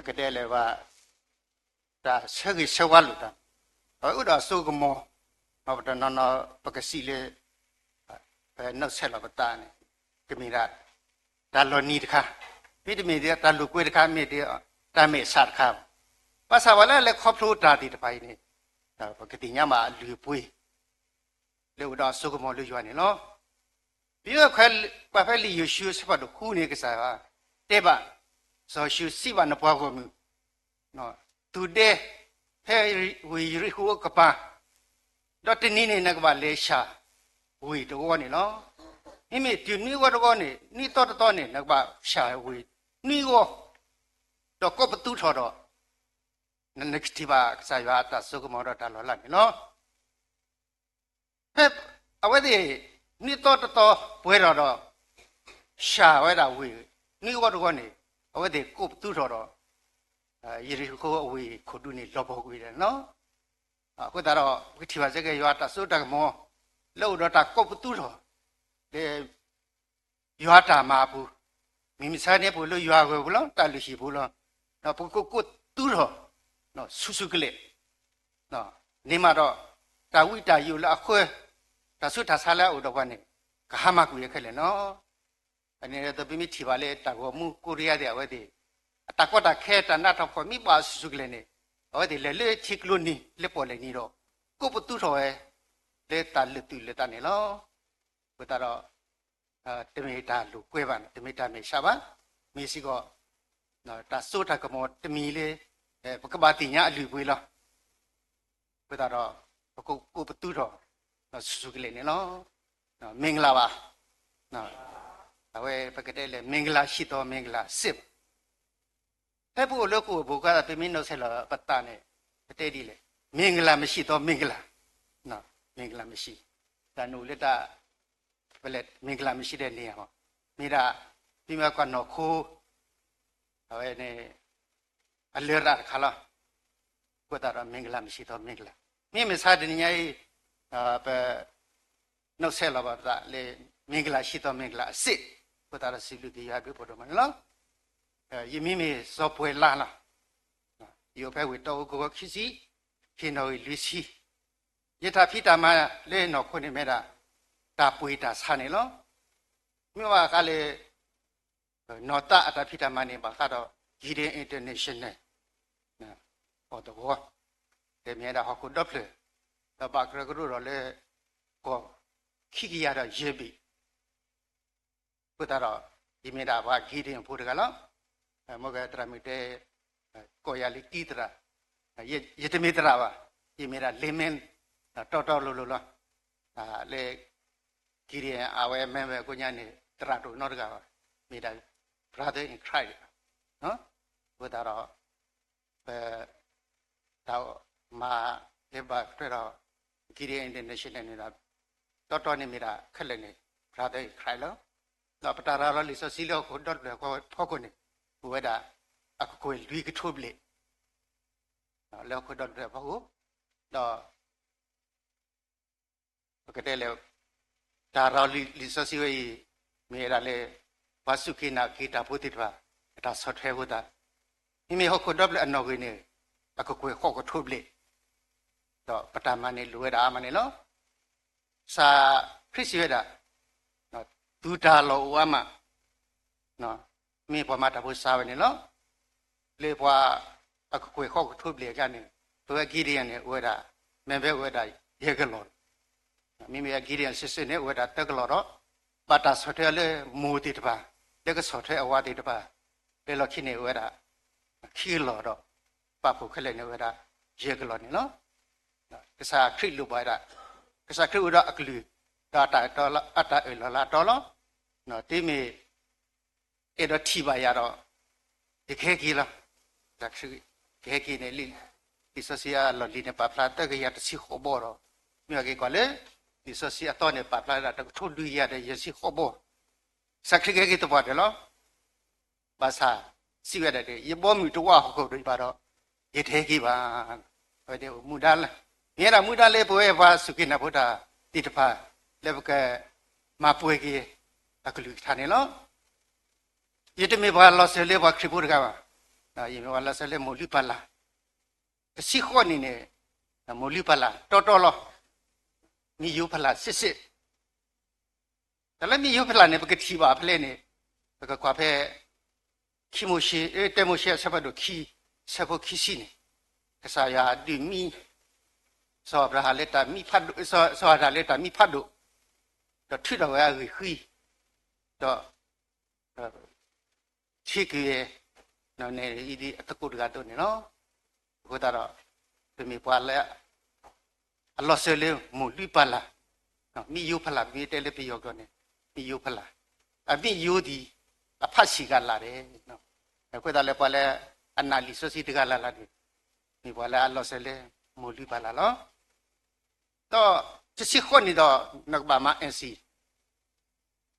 ကတဲ့လေပါဒါဆက်ကြီးဆက်ဝါလို့တာဥဒါစုကမောဘာတနော်ပကစီလေနောက်ဆက်လာပတာနေကမီရာဒါလောနီတခါပိတမီတဲ့ဒါလူကွေးတခါမြေတဲ့တာမေဆတ်ခါပါစာဝလာလေခေါပလိုတာဒီတပိုင်းနေဒါပကတိညမှာလူပွေးလေဥဒါစုကမောလူရွာနေနော်ပြီးတော့ခွဲပဖက်လီယေရှုစပတ်ခုနေကစားပါတဲ့ပါဆိုရှုစီပါနပွားကိုနော်သူတဲ့ဟဲဝီရီခုကပါတော့တနည်းနေနကပါလေရှာဝီတော့နေနော်မိမိဒီနီဝတော့နေနီတော့နေနကပါရှာဝီနီကိုတော့ကပတူထော်တော့နကတိပါစားရတာစုကမောတော့တာလောလာနေနော်ဟဲအဝဲဒီနီတော့ပွဲတော့ရှာဝဲတာဝီနီဝတော့နေအဝဲဒီကပတူထော်တော့ယေရီကိုအဝေးခုတူနေလောဘောကွေးတယ်နော်အခုတော့ဝိထီပါစကေရွာတဆုတကမောလို့တော့တာကုတ်တူတော့လေရွာတာမှာဘူးမိမိစားနေဘူးလို့ရွာကိုဘူးလားတလူရှိဘူးလားနော်ပုကုတူတော့နော်ဆုကလေးနော်နေမှာတော့တာဝိတာယူလာအခွဲတဆုထဆာလာဥတော့ကနေကဟာမကူရခဲ့လေနော်အနေနဲ့တော့ပြမိထီပါလေတာကိုမူကိုရီးယားတဲ့ဝဲတဲ့တာကွတာခဲတနာတော့မိပါစုကလေးနေဟောဒီလေချစ်လို့နီလေပေါ်လေနီတော့ကိုပတူတော်ရဲ့လေတာလက်တူလက်တနေလောဘုတာတော့တမေတာလူကွဲပါတမေတာမေရှာပါမေစီကောနော်တာစိုးတာကမောတမီလေပကဘာတိညာအလူပွေးလောဘုတာတော့ကိုပတူတော်နော်စုကလေးနေလောနော်မင်္ဂလာပါနော်အဝဲပကတဲ့လေမင်္ဂလာရှိတော်မင်္ဂလာစစ်ဟဲ့ဘူးလို့ကိုဘူကပြမင်းနှုတ်ဆက်လာပတ်တာနဲ့အတဲဒီလေမင်္ဂလာမရှိတော့မင်္ဂလာနော်မင်္ဂလာမရှိဒါနုလက်တာဘလက်မင်္ဂလာမရှိတဲ့နေရာဟောမိတာပြီးမှကတော့ခိုးဟဲ့နေအလရခလာကိုတာမင်္ဂလာမရှိတော့မင်္ဂလာမိမစားတဲ့ညအိပဲနှုတ်ဆက်လာပါတာလေမင်္ဂလာရှိတော့မင်္ဂလာအစ်ကိုတာစီလူဒီရပြီပေါ်တော့မနော်ယမိမေစောပွဲလာယောဖဲဝေတောကိုခီစီခေနော်လူစီယထာဖိတာမလဲနော်ခွနေမဲတာတာပွေတာဆာနေလောမြဝကလေနော်တာအတာဖိတာမနေပါကတော့ဂီဒင်အင်တာနေရှင်နယ်နော်ဟောတော့တဲ့မြဲတာဟောကိုဒေါပလေတော့ပါကရကရတော့လေကိုခိကရတော့ရေပြီဘုဒ္ဓတော့ဒီမြဲတာဘာဂီဒင်ဖို့တကလားမောကတရမီတဲ့ကိုရလီတီတရာယတမီတရာပါဒီမေရာလေမင်းတော်လို့လားလေဒီရန်အဝဲမဲမဲကိုညာနေတရာတို့နောက်တကပါမေတာ brother in Christ နော်ဘုရားတော့တော့မာလေဘာတော့ဒီရန် international နေတာတော်နေမေတာခက်လည်းနေ brother in Christ လို့ပတာရာလီဆိုစီလောကိုတော့ဖောက်ကိုနေဘဝဒါအခုလူကထုတ်လေလောက်ခွတော့ဘာကိုတော့ကတဲ့လေဒါရောလီဆိုစီဝေးမေရလေဘာစုခိနာခိတာဘုတိတပါဒါဆော့ထွဲဟုတ်တာမိမေဟုတ်ခွတော့အနော်ကိုနေအခုခွခေါ့ကထုတ်လေတော့ပတမနဲ့လူရတာမနဲ့နော်စာခရစ်စီရတာနော်ဒူတာလောဝမနော်มีพอมาตะพุสาวนี่เนาะเลพอအခုခွေခောက်ထုတ်လေကနေဘယ်ဂီရီယန်နဲ့ဝဲတာမဲဘဲဝဲတာရေကလောမိမိဂီရီယန်စစ်စစ်နဲ့ဝဲတာတက်ကလောတော့ပါတာဆော်ထဲလေမူတီတပါလက်ကဆော်ထဲအဝါတီတပါလေလောခိနေဝဲတာခီလောတော့ပပုခလဲနေဝဲတာရေကလောနေနော်ကစားခရစ်လူပါတာကစားခရစ်ဝဒအကလူတာတာတော်လာအတာအလာတော်လောနော်တိမေအဲ့တော့ထိပါရတော့ဒီခဲကြီးလားဒါခရီးခဲကြီးနေလိဒီဆိုစီယာလော်လီနေပါဖလာတကရတစီခေါ်ဘောတော့မြေကြီးကလည်းဒီဆိုစီယာတော့နေပါဖလာတာထုတ်လူရတဲ့ရစီခေါ်ဘောစခရီးခဲကြီးတော့ပါတယ်လို့ဘာသာစီရတဲ့ရေပေါ်မီတော့ဟုတ်တယ်ပါတော့ရေထဲကြီးပါဟိုတဲ့မူဒါလားမြေတာမူဒါလေးပွဲဘာစုကိနာဘုဒ္ဓတိတဖာလည်းကမပွဲကြီးအကလူထားနေလို့ယတမေဘာလောဆယ်လေးဘာခရီးဖို့ကပါ ယေမဝါလာဆဲလေမိုလီပါလာတစီခေါနေနေမိုလီပါလာတော်တော်လောမိယုဖလာစစ်စစ်ဒါလည်းမိယုဖလာနေပကတိပါဖလဲနေပကကွာဖဲခိမိုရှိတေမိုရှိဆက်ပတ်တို့ခီဆက်ဖို့ခီစီနေကစားရဒီမီစောဘရာလက်တာမိဖတ်စောရာလက်တာမိဖတ်တို့တော့ထွတော်ရခီတော့ချိကေနော်နေဒီအတကုတ်ကတော့နေနော်ဘုရားတော့ပြမိပွားလဲအလောဆဲလေမူလိပါလာနော်မိယုဖလာမိတဲလေပြယောကနေမိယုဖလာအမိယုဒီအဖတ်စီကလာတယ်နော်ဘုရားလည်းပွားလဲအနာလီဆိုစီတကလာလာတယ်မိပွားလဲအလောဆဲလေမူလိပါလာနော်တော့တစီခွန်နေတော့နကဘာမအန်စီ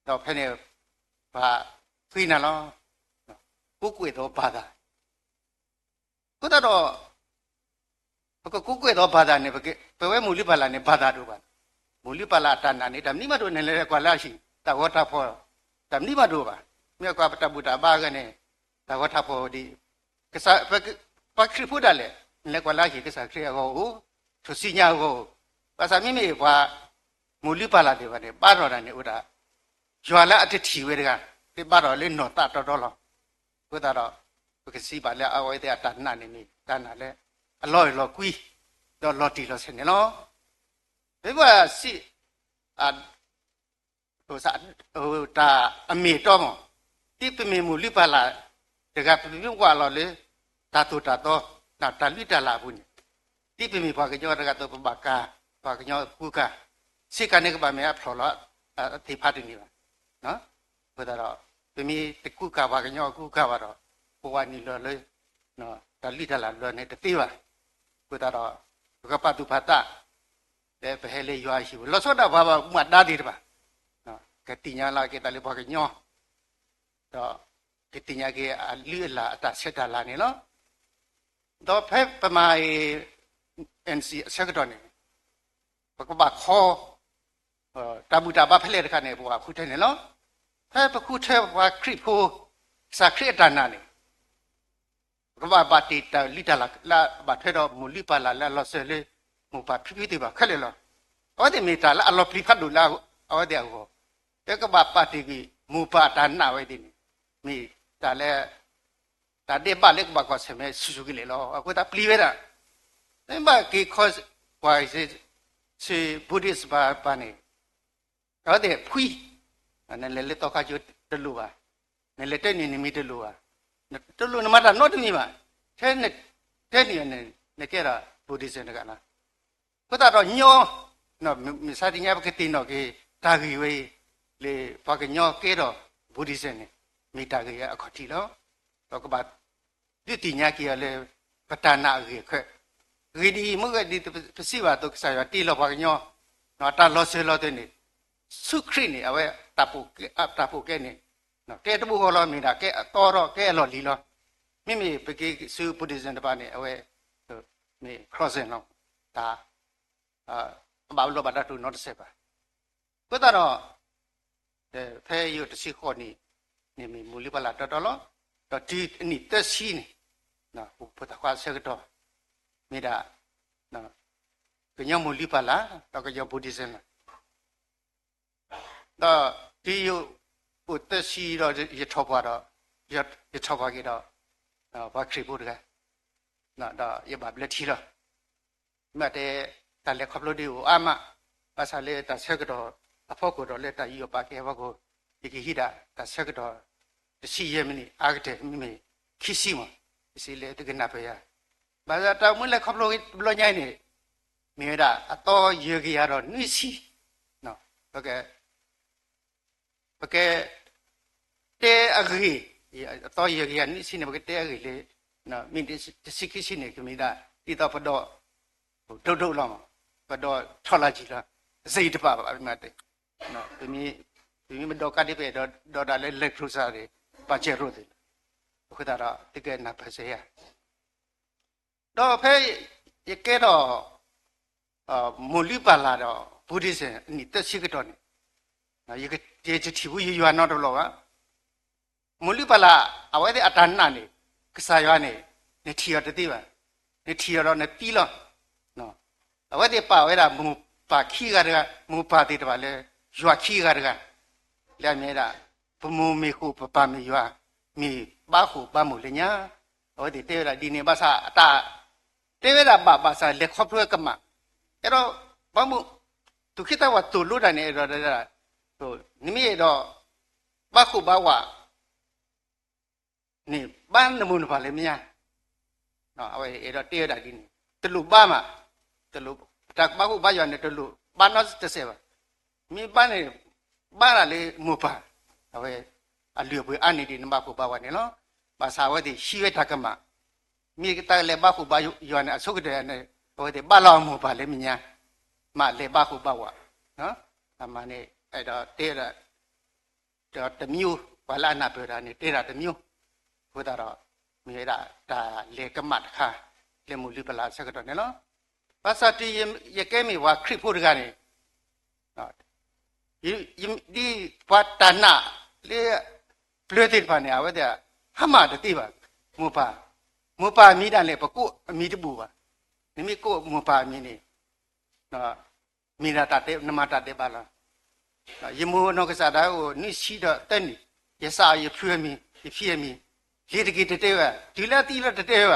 တော့ဖဲနေဘာဖိနာလောကိုကွေတော့ဘာသာကိုတော့ကိုကွေတော့ဘာသာနေဘဝမူလိပါလာနေဘာသာတို့ပါမူလိပါလာတဏ္ဍာနေတမိမတို့နေလေကွာလာရှိတဝထဖောတမိမတို့ပါမြေကွာပတဗုဒ္ဓဘာကနေတဝထဖောဒီကစားပခရိဖုဒ္ဓလေလေကွာလာရှိကစားခရိယဟောသူစီညာဟောပါစာမိမိကွာမူလိပါလာတွေပါနေပါတော်တယ်နေဥဒ္ဒရွာလာအတ္တိဝေဒကဒီပါတော်လေးနော်တတော်လောဘုရားတော့ဘုကစီပါလေအဝိဒေတဏ္ဏနေနေတဏ္ဏလေအလောလောကွီတော့လော်တီလောဆင်းနေနော်ဒီဘစီအဟိုစာဟိုတာအမေတော့မတိပမေမူလိပါလာတကပြပြကွာလောလေတာတူတာတော့နာတလိတလာဘူးတိပမေဘာကကြောတကတော့ပဘာကာဘာကကြောကုကစိကနေကပါမေအဖလောအတိဖတ်နေပါနော်ဘုရားတော့ပြမိတကုကဘာကညောကုကဘာတော့ဘဝနီလောလေနော်တလိတလာလောနေတတိပါဘုရားတော့ဘကပတုဖတ်တာတဲ့ဘယ်လေရွာရှိဘူးလောစောတာဘာဘာဥမတားသေးတယ်ပါနော်ကတိညာလာကေတလေဘာကညောတော့ကတိညာကေအလီလာအတဆက်တာလာနေနော်တော့ဖက်ပမာNC ဆက်ကတော့နေဘကပခေါ်တဘူတာဘာဖလဲတခါနေဘောခုထဲနေနော်ဖဲပခုထဲဘာခရစ်ဖို့စာခရစ်တနာနေကဘာပါတီတလီတလာဘာထဲတော့မူလီပါလာလာလောဆဲလေမူပါဖိဖိတိပါခက်လေလောအော်ဒီမီတာလာအလောပလီဖတ်လို့လာအော်တဲ့ဟောတဲကဘာပါတီကမူပါတနာဝဲဒီမီတာလဲတာတဲ့ပါလေကဘာကောဆမဲဆူဆူကလေလောအခုတာပလီဝဲတာအဲမကေခေါ်ဝိုင်စေဘုဒ္ဓစ်ပါနေအော်တဲ့ဖွီne le to ka ju telu ba ne le te ni mi telu ba telu na ma ta no ti ba the ni ne ke ra buddhism da na ko ta do nyo no mi sa ti nya ba ke ti no ke ta gi we le ba ke nyo ke do buddhism ne mi ta ge ya a kho ti lo to ko ba ti ti nya ki ya le patana ge khe ge di mo ge di psi ba to sa ya ti lo ba ke nyo no ta lo se lo te niสุขรินี่เอาไว้ตาปูแกนี่เนาะแกตบุฮอลมีดาแกตอรอแกลอลีลอมิมีปะกีซูบุดดิซึมตะบานี่เอาไว้นี่ครอสซินเนาะตาบาบลบาดาตุนอตเซบาก็ตาเนาะเฟยูตะซิขอนี่มีมูลิบาลาตอตอลอตอดีนี่ตะซีนี่เนาะพุทธควาเซกตอมีดาเนาะกะญมูลิบาลาตอกะญบุดดิซึมတော့ဒီယုပုတ္တစီတော့ရထောပါတော့ရထောပါကြီးတော့ဘာခရီးဖို့တကနော်တော့ရပါလက်ထီတော့မြတ်တဲ့တလည်းခပလို့ဒီကိုအမပါစားလေတဆက်ကတော့အဖို့ကိုတော့လက်တကြီးရပါခဲ့ဘာကိုဒီကိဟိတာတဆက်ကတော့တစီရမနီအာဂတဲ့မိမေခိစီမစီလေတကနာဖရဘာသာတောင်းမလဲခပလို့ဘလို့ညိုင်းနေမြေတာအတော်ရေကြီးရတော့နှိစီနော်ဟုတ်ကဲ့ပကဲတဲအဂီတော့ရရနိစိနေပကတဲအဂီလေနော်မင်းတစိခိစိနေကမိဒါတိတော့ဖတော့ဒုတ်ဒုတ်လောဖတော့ထော်လာကြည့်လားစိတ်တပါပါအမတ်တဲ့နော်ဒီမီတော့ကတိပဲတော့ဒါလည်းလက်ထူစားတယ်ပါချေရိုတယ်ဘုရားတော့တကယ်နာဖစေရတော့ဖဲရကဲတော့မူလိပါလာတော့ဘုဒ္ဓဆင်နိတစိကတော့နေနော်ရကကျေချီဘူးရွာတော့လောကမူလိပါလာအဝဲတဲ့အတန်းနာနေ ကစားရွာနေနေထီရတတိပါနေထီရတော့နေပြီးလောနော်အဝတ်ဒီပါဝဲတာမူပါခီကတကမူပါတိတပါလေရွာခီကတကလက်မြဲတာဘမူမီခုပပမီရွာမီပါခုပါမူလညာအဝတ်ဒီတေရဒီနေပါစာအတာတေရပါပါစာလက်ခေါပရကမအဲ့တော့ဘာမှုသူခိတဝတူလို့တယ်နေတော့ဟိုနိမိတော့ပါခုပါဝနေပန်းနမုန်ပါလေမြာနော်အဝဲအဲ့တော့တေရတာဒီနေတလူပါမှာတလူတက်ပါခုပါရွာနေတလူပါနော့တစ်ဆက်ပါမိပန်းနေပါလာလေမူပါအဝဲအလျော်ပွေအနေဒီနမခုပါဝနေနော်ပါစာဝဲဒီရှိဝဲတကမမိကတလည်းပါခုပါရွာနေအဆုကတဲ့နေဟိုဒီပါလောင်မူပါလေမြာမလေပါခုပါဝနော်အမှန်နဲ့အဲ့တော့တေရတော့တမျိုးဘာလာနာပြောတာနေတေရတမျိုးဘုရားတော့မြေတာဒါလေကမတ်ခါလေမူလိပလာဆက်ကတော့နော်ဘာသာတီရကဲမီဝါခရစ်ဖို့ကနေနော်ဒီပတနာလေပလွေတိပါနေအဝဲတဲ့ဟမတတိပါမူပါမိတန်လေပကုအမိတပူပါနိမိကိုမူပါမိနေနော်မိနာတတဲ့နမတတဲ့ပါလားယမူနောကစားတာကိုနိရှိတော့တဲ့နိရစာရဖြွေးမိဖြည့်မိလေတကိတတဲ့ဝဒီလက်တီလက်တတဲ့ဝ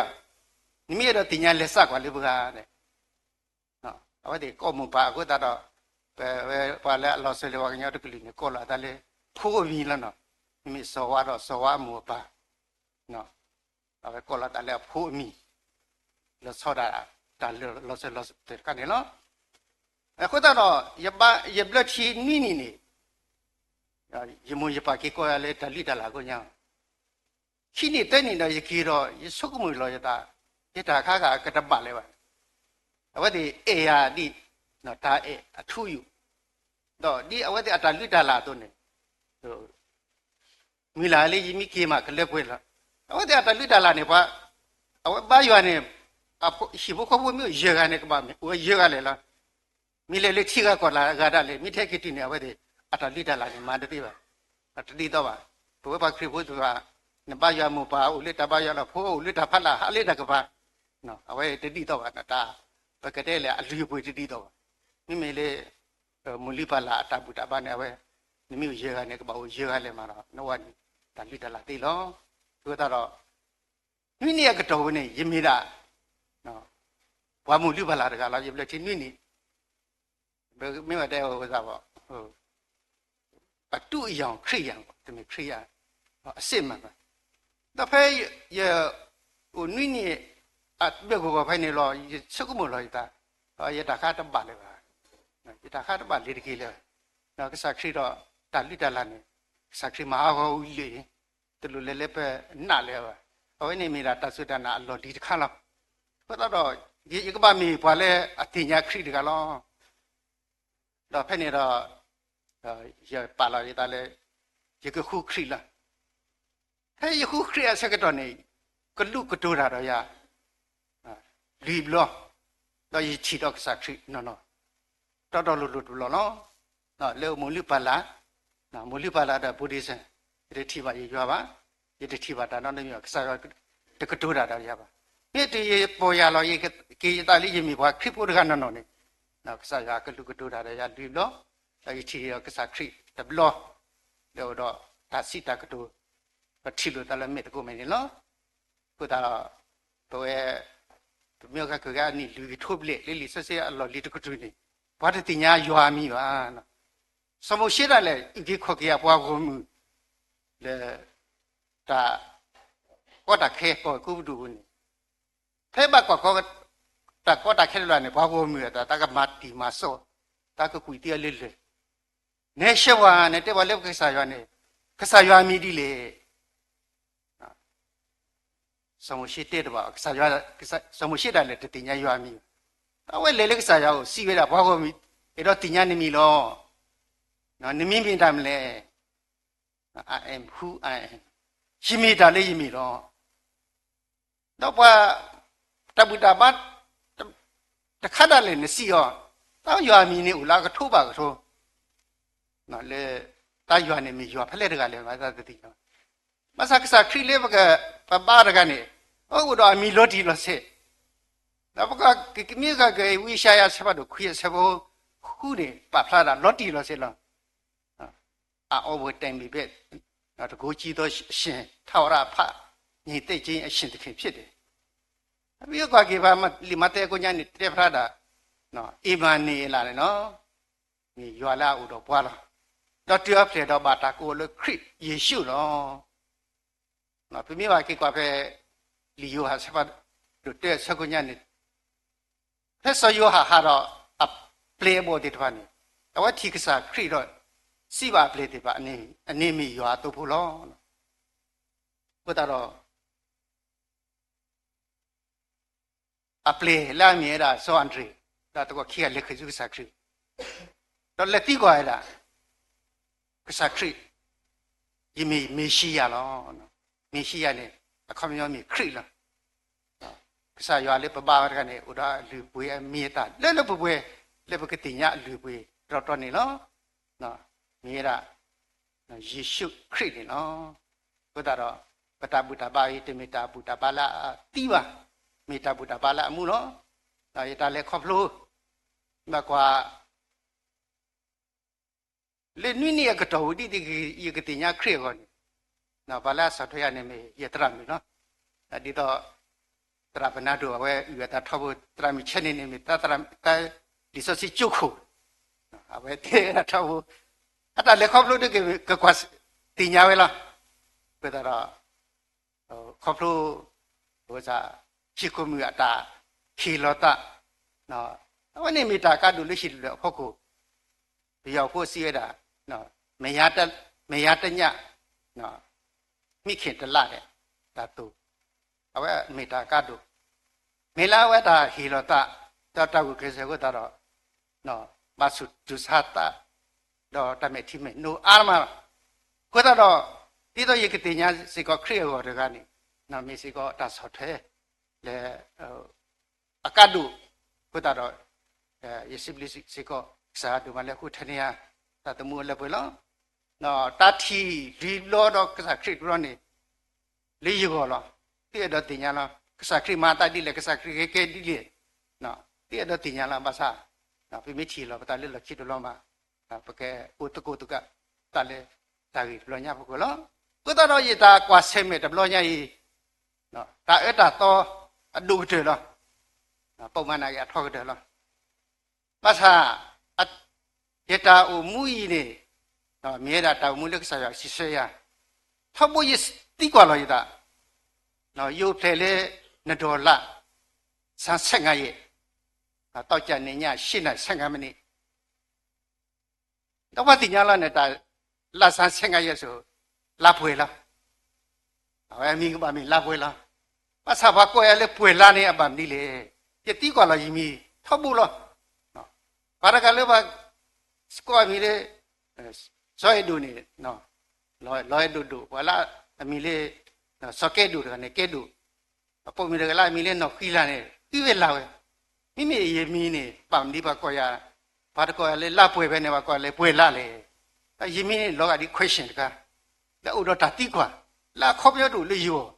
နိမိတော့တင်ညာလက်စကွာလေဘုရားတဲ့နော်အဝဲဒီကောမပါကိုတော့ပဲပါလဲအလောဆလေဝကညတကလိနေကောလာတယ်လေဖိုးမိလားနော်နိမိစောဝါတော့စောဝါမူပါနော်အဝဲကောလာတယ်လေဖိုးမိလောစောတာတာလောဆတဲ့ကနေနော်အခုတော့ရဘလချီနီနေရမရပါကေကိုရလေတလိတလာကိုညာခိနေတဲ့နေတော့ရကေတော့ရဆုကမွေလောရတာရတာခါကတပတ်လဲပါအဝတ်ဒီအေယာဒီနော်ဒါအထူးယူတော့ဒီအဝတ်ဒီအတလိတလာတော့နေဟိုမီလာလေးယမိကေမှာကလက်ပွဲလာအဝတ်ဒီအတလိတလာနေပါအဝတ်ဘာရွာနေအရှိဘခဘမျိုးရေကနေကပါမယ်ဝရေကလေလားမိလေလေးချိကကောလာဂါဒလေမိထဲခိတိနေအဝဲဒီအတလိတလာနေမာတတိပါတတိတော့ပါဘဝပါခရိဘုသူကနပါရမပါဦးလေတပါရလာဖိုးဦးလေတဖတ်လာဟာလေတကပါနော်အဝဲတတိတော့ပါတာပကတဲ့လေအလူပွေတတိတော့ပါမိမေလေမူလိပါလာအတပုတပါနေအဝဲနိမိရေကနေကပါဦးရေကလေမှာတော့နဝတလိတလာတိလောသူကတော့နိနေကတော်နေယမိတာနော်ဘွားမူလိပါလာတကလာပြပြချင်းနိနေမင်းမတဲ့ဟိုစားပေါ့ဟိုအတူအယောင်ခရိယံပေါ့တမခရိယအစစ်မှန်ပါတဖဲရဟိုနွိနေအဘက်ကိုဖိုင်နေလောစကုမလောရတာရတာခါတပါလေပါရတာခါတပါလေတကယ်လေနောက်ကစားခရိတော့တလိတလာနေစားခရိမဟာဟောဦးလေတလူလဲလဲပဲနာလဲပါအဝိနေမီတာတဆွတနာအလောဒီတခါလောက်ဘတ်တော့ဒီကပါမီပွာလဲအတင်ညာခရိတကလောတော့ဖက်နေတော့ရပါလာရတာလေရကခုခရီလာဟဲ့ယခုခရီအစကတော့နေကလူကတိုးတာတော့ရလီဘလောတော့ရချီတော့စခရီနော်တော်လူလောနော်လေမူလိပါလာမူလိပါလာတဲ့ဗုဒ္ဓဆန်ရတိပါရွာပါရတိပါတာတော့နေမျိုးကစားတကတိုးတာတော့ရပါဒီတည်းပေါ်ရလောရကေတာလိယမီဘွားခရီပုဒကနော်နေနောက်ကစားရကလူကတိုးတာရလီဘလောရချီရကစားခရီတဘလောတော့ဒါစီတာကတိုးပတိလိုတလည်းမေတ္တကိုမင်းနော်ဘုရားတော့မြေကကနေလူထုတ်လေလီဆက်ဆက်အလော်လီတကတူနေဘာတတင်ညာယွာမိပါနော်စမရှိရလေဒီခေါ်ကြပွားကုန်လေတာကောတာခဲပေါ်ကုဒူနေဖဲဘကောတာကောတာခဲလာနေဘာကုန်မြတာတကမတီမဆောတကကွီတီလေးလေနေရှဝါနဲ့တဲ့ဘလက်ကိစ္စရွာနေကစားရွာမိဒီလေစမရှိတဲ့တော့ကစားရွာစမရှိတယ်လေတင်ညာရွာမိအဝဲလေလေကစားရွာကိုစီးရတာဘာကုန်မိအဲ့တော့တင်ညာနေမိလောနော်နမင်းပြင်းတယ်မလဲ I am who I am ရှင်းမိတာလေရှင်းမိတော့တော့ဘာတပုတ္တပတ်တခါတည်းလေနစီရောတော့ရွာမိနေဦးလားကထိုးပါကထိုးနော်လေတာရွာနေမိရွာဖလက်တကလည်းမသာတတိနော်မဆာကစားခရီးလေးဘက爸的干呢，我到米落地了噻。那不个米个为啥呀？什么都可以，什么苦的，把他的落地了噻了。我会带米别，这国际都先掏了怕，你对这现在可以的。没有关系吧？立马带个人你带他的，一般你来了喏，你原来我都不了。到第二天到把他过了亏也修了，不明白给瓜pe理由还是吧？就对这个人呢，他所有还到play 不的话呢，我提个啥亏了，是吧 play 的吧？你没有啊都不了，不到了play 两面的说完之，那这个开了可就啥亏，到了第个了。个啥亏？因为没西亚了，没西亚呢，他们要没亏了。个啥要来不把个呢？我说吕不会没得，来不会，来不个定呀吕不会找到你了，没得，一宿亏的了。不打了，不打不打巴伊，没打不打巴拉低吧，没打不打巴拉木了，一打来靠路，那个。le nuni ya kata di di ya kata nya kre ko ni na bala sa thoya ne me ye tra mi no di to tra bana do we yu ta tho bu tra mi chen ne me ta tra ta li so si chu khu we te na tho bu ata le khop lu de ke kwa ti nya we la pe ta ra khop lu ho sa chi ko mu ata khi lo ta no wa ne mi ta ka du lu shi lu pho ko 要过些的，没压的呀，没看的辣的，大都，没打嘎都，没拉我打黑了打，到个开始我打了，把出就是他打，但没听没，no 阿嘛，我打了，这到一个地方是个开我的干的，没是个打烧腿，来阿嘎都，我打了，也是不是个。啥都嘛来胡谈呀，他都没来不了。大体离老到个啥去不了呢？离一个了，第二道定下了，个啥去马大地了，个啥去给地了，第二道定下了嘛啥，不没提了，不打理了去的了嘛，不给我都个打理打理老人不过了，不打到一打挂车没的老人一，打二打到都着了，不嘛那个拖着了，嘛啥。也打我母一呢，没打打母那个啥呀，是谁呀？他不也地瓜了一打，又拍了那多啦，上3个月，到家那年现在3个月呢，那我今年了呢，打拉上3个月时候拉不回了，我还明白没拉不回了，我啥话过来了不回拉呢，把你嘞，也地瓜了一米，他不了，把那个了吧。过米嘞，所以都呢，来都，完了米嘞，少给都的呢，给都，不米嘞来米嘞亏了呢，因为老诶，因为也米呢，把你把过呀，把这个嘞拉不回呢，把过嘞不会拉嘞，也米呢老个的 question 个，那我都打地瓜，拉靠不了都累哟，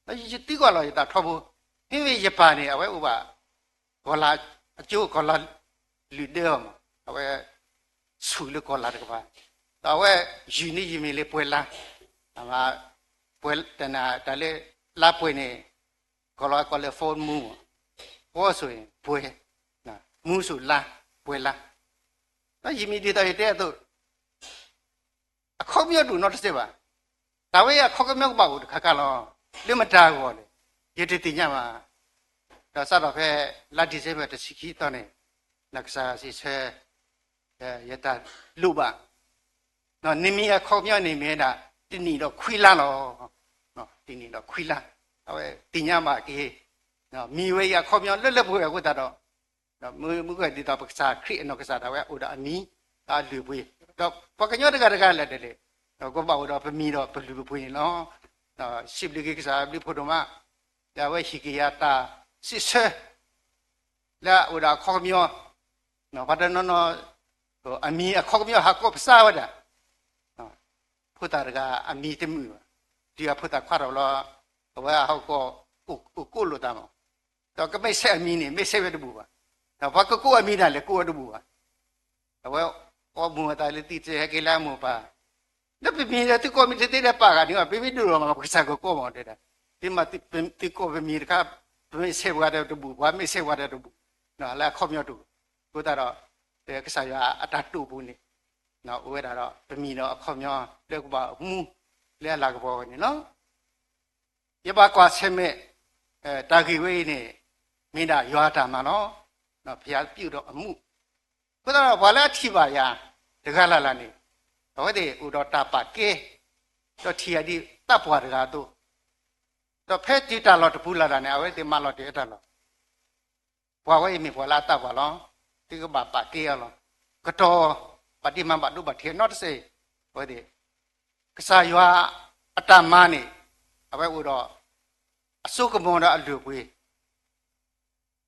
那一地瓜了一打差不多，因为一般呢，我把，我拉就我拉绿的嘛，我。处理过来的吧，但我有你没来不啦，不但来拉不呢，过来放木，我说不木数拉不拉，那因为你到一点都，考不了都那是吧？但我也考个没有把握的，看了，你们查过的，也得听嘛，那啥了呗，拉地这边的司机到呢，那个啥是车。也打路吧，你们也考不了你们的，今年都亏了咯，今年都亏了，今年嘛给，米味也考不了，来不会我打到，每个地方不啥亏，那个啥的我打米绿不会，不过这个来的嘞，我把我打不米了不绿不会咯，是不是个啥绿普通嘛，我是个呀打是车，那我打考不了，反正阿米考不了还考不上的，普达个阿米的木，第二普达快到了， ว่าเขาก็กู้รู้ตามแต่ก็ไม่ใช่มีนี่ไม่ใช่เวทบุบะแต่ว่าก็กู้มีนั่นแหละกู้ดูบุบะแต่ว่าก็มัวตายเลยตีเจให้กินแล้วมัวป่าแล้วเป็นมีแล้วที่ก็มีที่ได้ป่ากันนี่ว่าเป็นดูมาก็ใส่ก็กู้มาได้ที่มาที่ก็เป็นมีครับไม่ใช่ว่าได้ดูบุว่าไม่ใช่ว่าได้ดูบุนะแล้วข้อมีดูก็แต่เราแต่ก็ใส่ว่าอัตตุบุนี่นะเวลาเราเป็นมีเนาะข้อมีเรียกว่ามูเรียกหลักบอกนี่เนาะยาบากว่าเสมตากีเวนี่มีได้ยอดมาเนาะพยายปิวดอกมูก็แต่เราพอแล้วที่บ่ายาเด็กอะไรล่ะนี่เอาไว้ดิอุดรตาปากเกตัวที่อดีตาปวดกาตัวตัวเพชรจิตาลอดพูละเนี่ยเอาไว้ดิมาลอดเดตาลอพอไว้มีพอละตาบ่ลอที่ก็บาปากเกลอก็โตปฏิมาบัดดูบัดเทนอตเซไว้ดิกษายว่าอัตมานี่เอาไว้อุดรอสุกมงดอลูปุย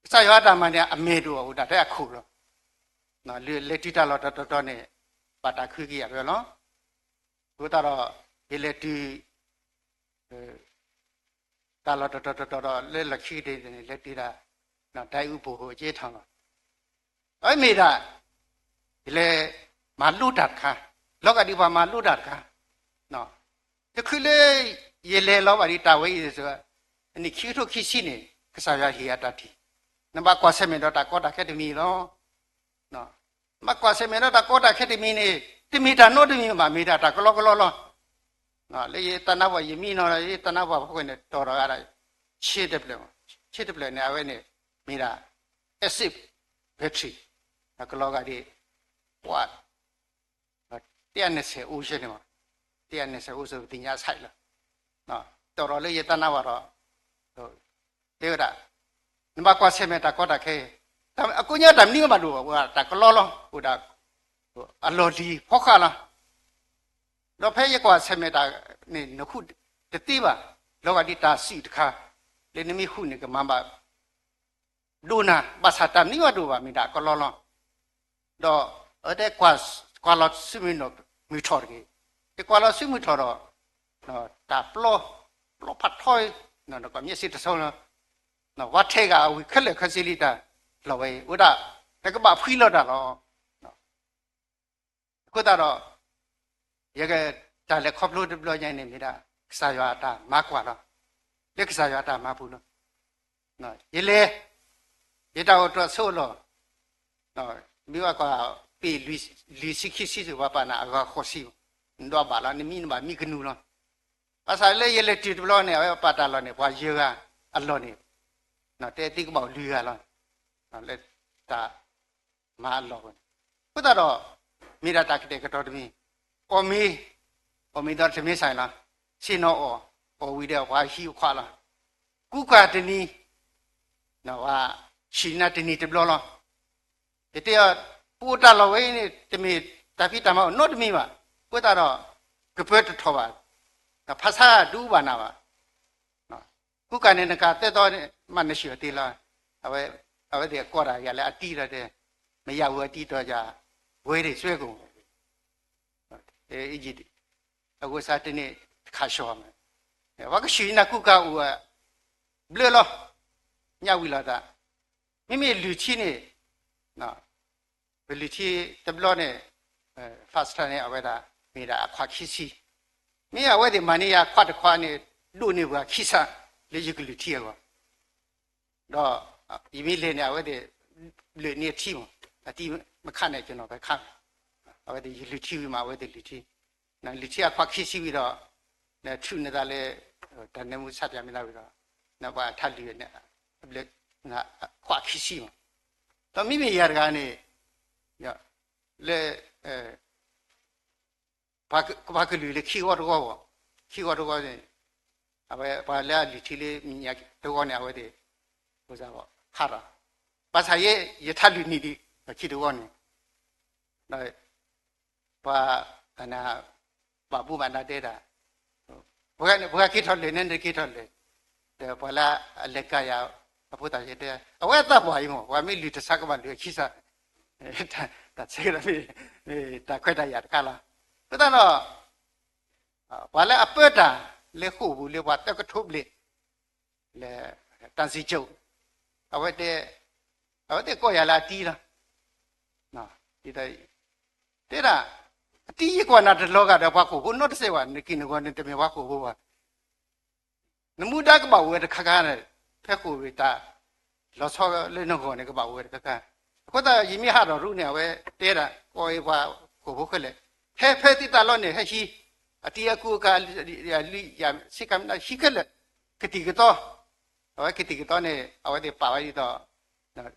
กษายว่าอัตมาเนี่ยอเมดูอุดรได้คู่ลอနော်လေတိတလောတော်နဲ့ပါတာခွေးကြီးရပဲနော်ဘုရားတော့ဒီလေတီတလောတော်လေလက်ခိတဲ့လေတီတာနော်တိုင်ဥပို့ကိုအကျေးထောင်းတော့အဲ့မိတာဒီလေမလူတတ်ခါလောကဒီဘာမလူတတ်ခါနော်တခုလေရေလေလောပါဒီတာဝေးဆိုအနိခိထုခိရှိနေကစားရဟိယတတိနံပါတ်ကွာဆမေတော့တာကောတာခက်တမီနော်နော်မကွာဆမေတော့တာကောတာခက်တမီနေတမီတာနို့တမီမှာမိတာတာကလောနော်လေတဏဘဝယမီနော်လေတဏဘဝဘခွင့်နဲ့တော်တော်ရတာချစ်တယ်ပလေနဲ့အဝဲနဲ့မိတာ acid battery ကလောကဒီဝါ120ဦးရှိနေမှာ120ဦးဆိုတင်ညာဆိုင်လားနော်တော်တော်လေးယတနာဘတော့တေရတာနမကွာဆမေတာကောတာခဲအကူညတမ်နီမလို့ဟိုတာကလောဟိုတာအလော်ဒီဖောက်ခါလားတော့ဖဲရက်ကွာဆမေတာနေနခုတတိပါလောကဒီတာစီတခါလေနမီခုနေကမမဒူနာဘာသာတမ်နီဝဒူပါမိတာကလောတော့အဲ့တဲ့ကွာလောစီမီနိုမီထော်ကြီးဒီကွာလောစီမီထော်တော့နော်တာပလောဖတ်ထွိုးနော်တော့မျက်စိတဆုံးနော်ဝတ်ထဲကဝိခက်လက်ခစီလီတာလောဝဲဥဒတကပဖီလောတာလောနော်ခုတော့ရကတာလက်ခေါပလို့ဒပလို့ညနေမိတာစာရွာတာမကွာတော့လက်စာရွာတာမဘူးနော်နော်ရေလေရတာတော့ဆိုလို့နော်မိဝကွာปีลีสิคิสิสุวาปานาก็ขอสินดอบาลานี่มีนบามีกนูเนาะภาษาเลยเยเลติดบลอเนี่ยปาตาลอเนี่ยพอเยอะอัลลอเนี่ยเนาะเตติก็บอกลือลอเนาะเลตามาอัลลอพุทธะတော့မိရတာကတဲ့ကတော့တမီအော်မီတော့တမီဆိုင်လားရှင်တော့အော်ဝီတဲ့ဝါရှိခွာလားကုကတနီနော်ဟာရှင်နာတနီတဘလောတဲ့ပူတာလဝဲနေတမီတပိတမောနော့တမီပါပွတ်တာတော့ကပွတ်ထောပါဖာစာဒူးပါနာပါနော်ခုကနေနကတက်တော့မနရှိတေးလားအဝဲတဲ့ကောတာရလဲအတီးရတဲ့မရဘူးအတီးတော့ကြဝဲတွေဆွဲကုန်အေးကြီးအခုစားတဲ့နေ့ခါရှောမယ်ဘာကရှိနာခုကဦးဘလလောညဝီလာတာမိမိလူချင်းနေနော်ဘယ်လိုချီတဘလောနဲ့fast နဲ့အဝဲတာမိတာအခွာခိစီမိအဝဲဒီမနီယာခွတ်ခွာနေလူနေဘာခိစာလေယကလူတီရောတော့ဒီမိလေးနဲ့အဝဲဒီလူနေတီမအတီမခနဲ့ကျွန်တော်ပဲခအဝဲဒီလူတီမှာအဝဲဒီလူတီနော်လူတီအခွာခိစီပြီးတော့နဲ့ထုနေတာလေတန်နေမှုဆက်ပြမိလာပြီးတော့နောက်ပါထပ်လူနဲ့ဘလက်ခွာခိစီတော့မိမိရကနေရလေဘာကလူလေခီဝတ်ကောနေအဘယ်ဘာလဲလူချီလေးမြတ်တော့နေအဝဲတဲ့ဟိုစားပေါ့ခါတာဘာသာရဲ့ယထလူနီဒီခီတော့နေနော်ဘာအနာဘာဘူးမနာတဲ့တာဘာခိထော်လေနဲ့ခိထော်လေတဲ့ဘာလာလက်ကရအဖို့တာရဲ့တဲ့အဝဲတပ်ပါရင်ဘာမိလူတဆကမလူခိစားတာစေရပြီတာခွက်တရတကလားဒါတော့ဘာလဲအပတာလေခုဘူးလေဘာတကထုပ်လေ le tansi chou awete ko ya la ti la na ti dai te da ti ko na de lo ga da ba ko no de se wa ni kin ko ni te me ba ko bo ba namu da ka ba we de kha kha ne phe ko we ta lo so le no ko ne ka ba we de kha kha ko da yi mi ha do ru ne we te da ko ye ba ko bo khe le phe ti ta lo ne he shi atia ku ka ya si kam na shi khe le ka ti ka to awai kiti kita ni awai di pawai itu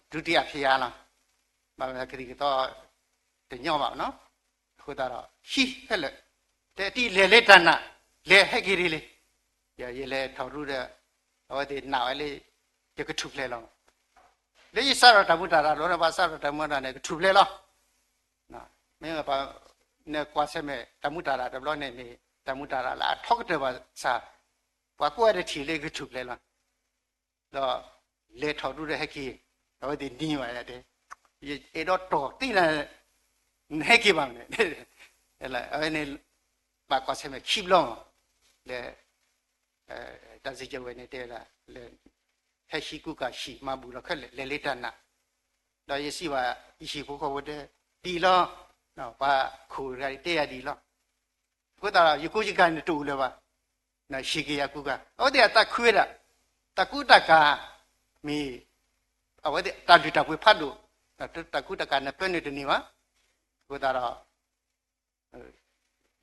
dunia pihak lah, macam kiti kita tenyom apa, no, kudara, hi, hele, tapi lele tanah, le hekiri le, ya le thau dia, awai di nawai le, dia ketup le lah, le isara tamu tara, lorang bahasa tamu tara ne ketup le lah, nah, memang apa, ne kuasa me tamu tara, tapi lorang ne tamu tara lah, thok tu bahasa, waku ada cile ketup le lah. တော့လေထော်တူတဲ့ဟက်ကြီးတော့ဒီနီးပါရတယ်အဲ့တော့တော့တိလာဟက်ကြီးပါမယ်အဲ့လာအဲ့နေပါကွာဆဲမဲ့ခိဘလုံးလေတန်စီကျဝဲနေတဲ့လာလေဟက်ရှိကုကရှိမဘူးတော့ခက်လေလေတနာတော့ရရှိပါရှိဖို့ခေါ်တဲ့ဒီလောနော်ပါခုရတဲ့ရဒီလောဘုရားရကုကြီးကနေတူလေပါနော်ရှိကရကုကဟုတ်တယ်တခွေးတာตะกุตะกามีเอาไว้ตาดูตะกุพัดดูตะกุตะกาเนี่ยเป็นอยู่ตรงนี้วะกูตาเรา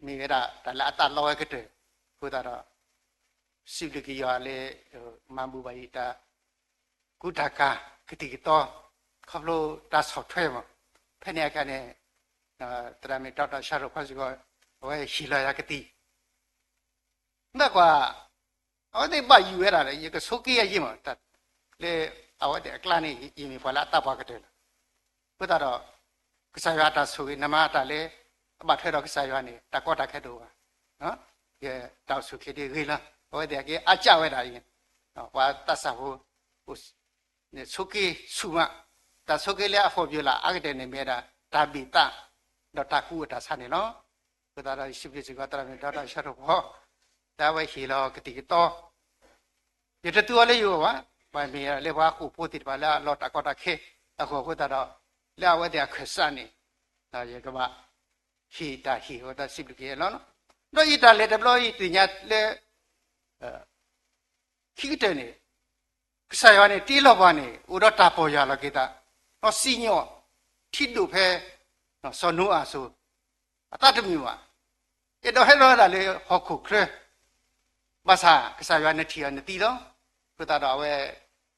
มีเวลาแต่ละตาลอยก็เถอะกูตาเราสิบลิกิยาเลยมาบุบายตากุตะกาคือติกิโตขับรถตาสอดถ้วยมั้งเพื่อนเนี่ยกันเนี่ยตรามีตาชารุพัสก็เอาไว้ชิลายากตินั่นกว่าเอาได้บ่อยู่อะไรยังก็สุกี้ยังมั้งแต่เลยเอาได้กล้านี่ยังมีพลังตาปากเดินเพื่อตาเราก็ใส่ยาตาสุกี้น้ำมันตาเลยบาดเจ็บเราก็ใส่ยานี่ตาก็ตาแค่ดูว่าเนาะแกตาสุกี้ดีขึ้นละเอาได้แกอาจารย์ไว้ได้ยังว่าตาสาวเนี่ยสุกี้สุมาตาสุกี้เลยพออยู่ละอาก็เดินในเมด้ตาบีตาดอกตาคู่ตาสันนี่เนาะเพื่อตาเราสิบปีก็ตาเราตาชารุพอแต่ว่าฮีโร่กติกต่อเดี๋ยวตัวเลยอยู่วะไปมีเรียกว่าคู่พูดติดไปแล้วเราตะกอตะเคตะขอพูดแต่เราแล้วว่าเดี๋ยวขึ้นสันนี่เราเรียกว่าฮีตาฮีว่าตาสิบลูกเอ๋แล้วเนาะแล้วอีตาเล็ดแล้วอีตัวเนี้ยเลยขี้เตนี่ก็ใส่วันนี้ตีลบวันนี้อุดรตาปอยาละกิตาเราสิญอที่ดูเพเราสนุอาสูตาดมีวะเอ็ดให้เราได้เลยหอกขุเครภาษาก็ใส่วันนี้ที่อันตีแล้วก็ตาเราเว้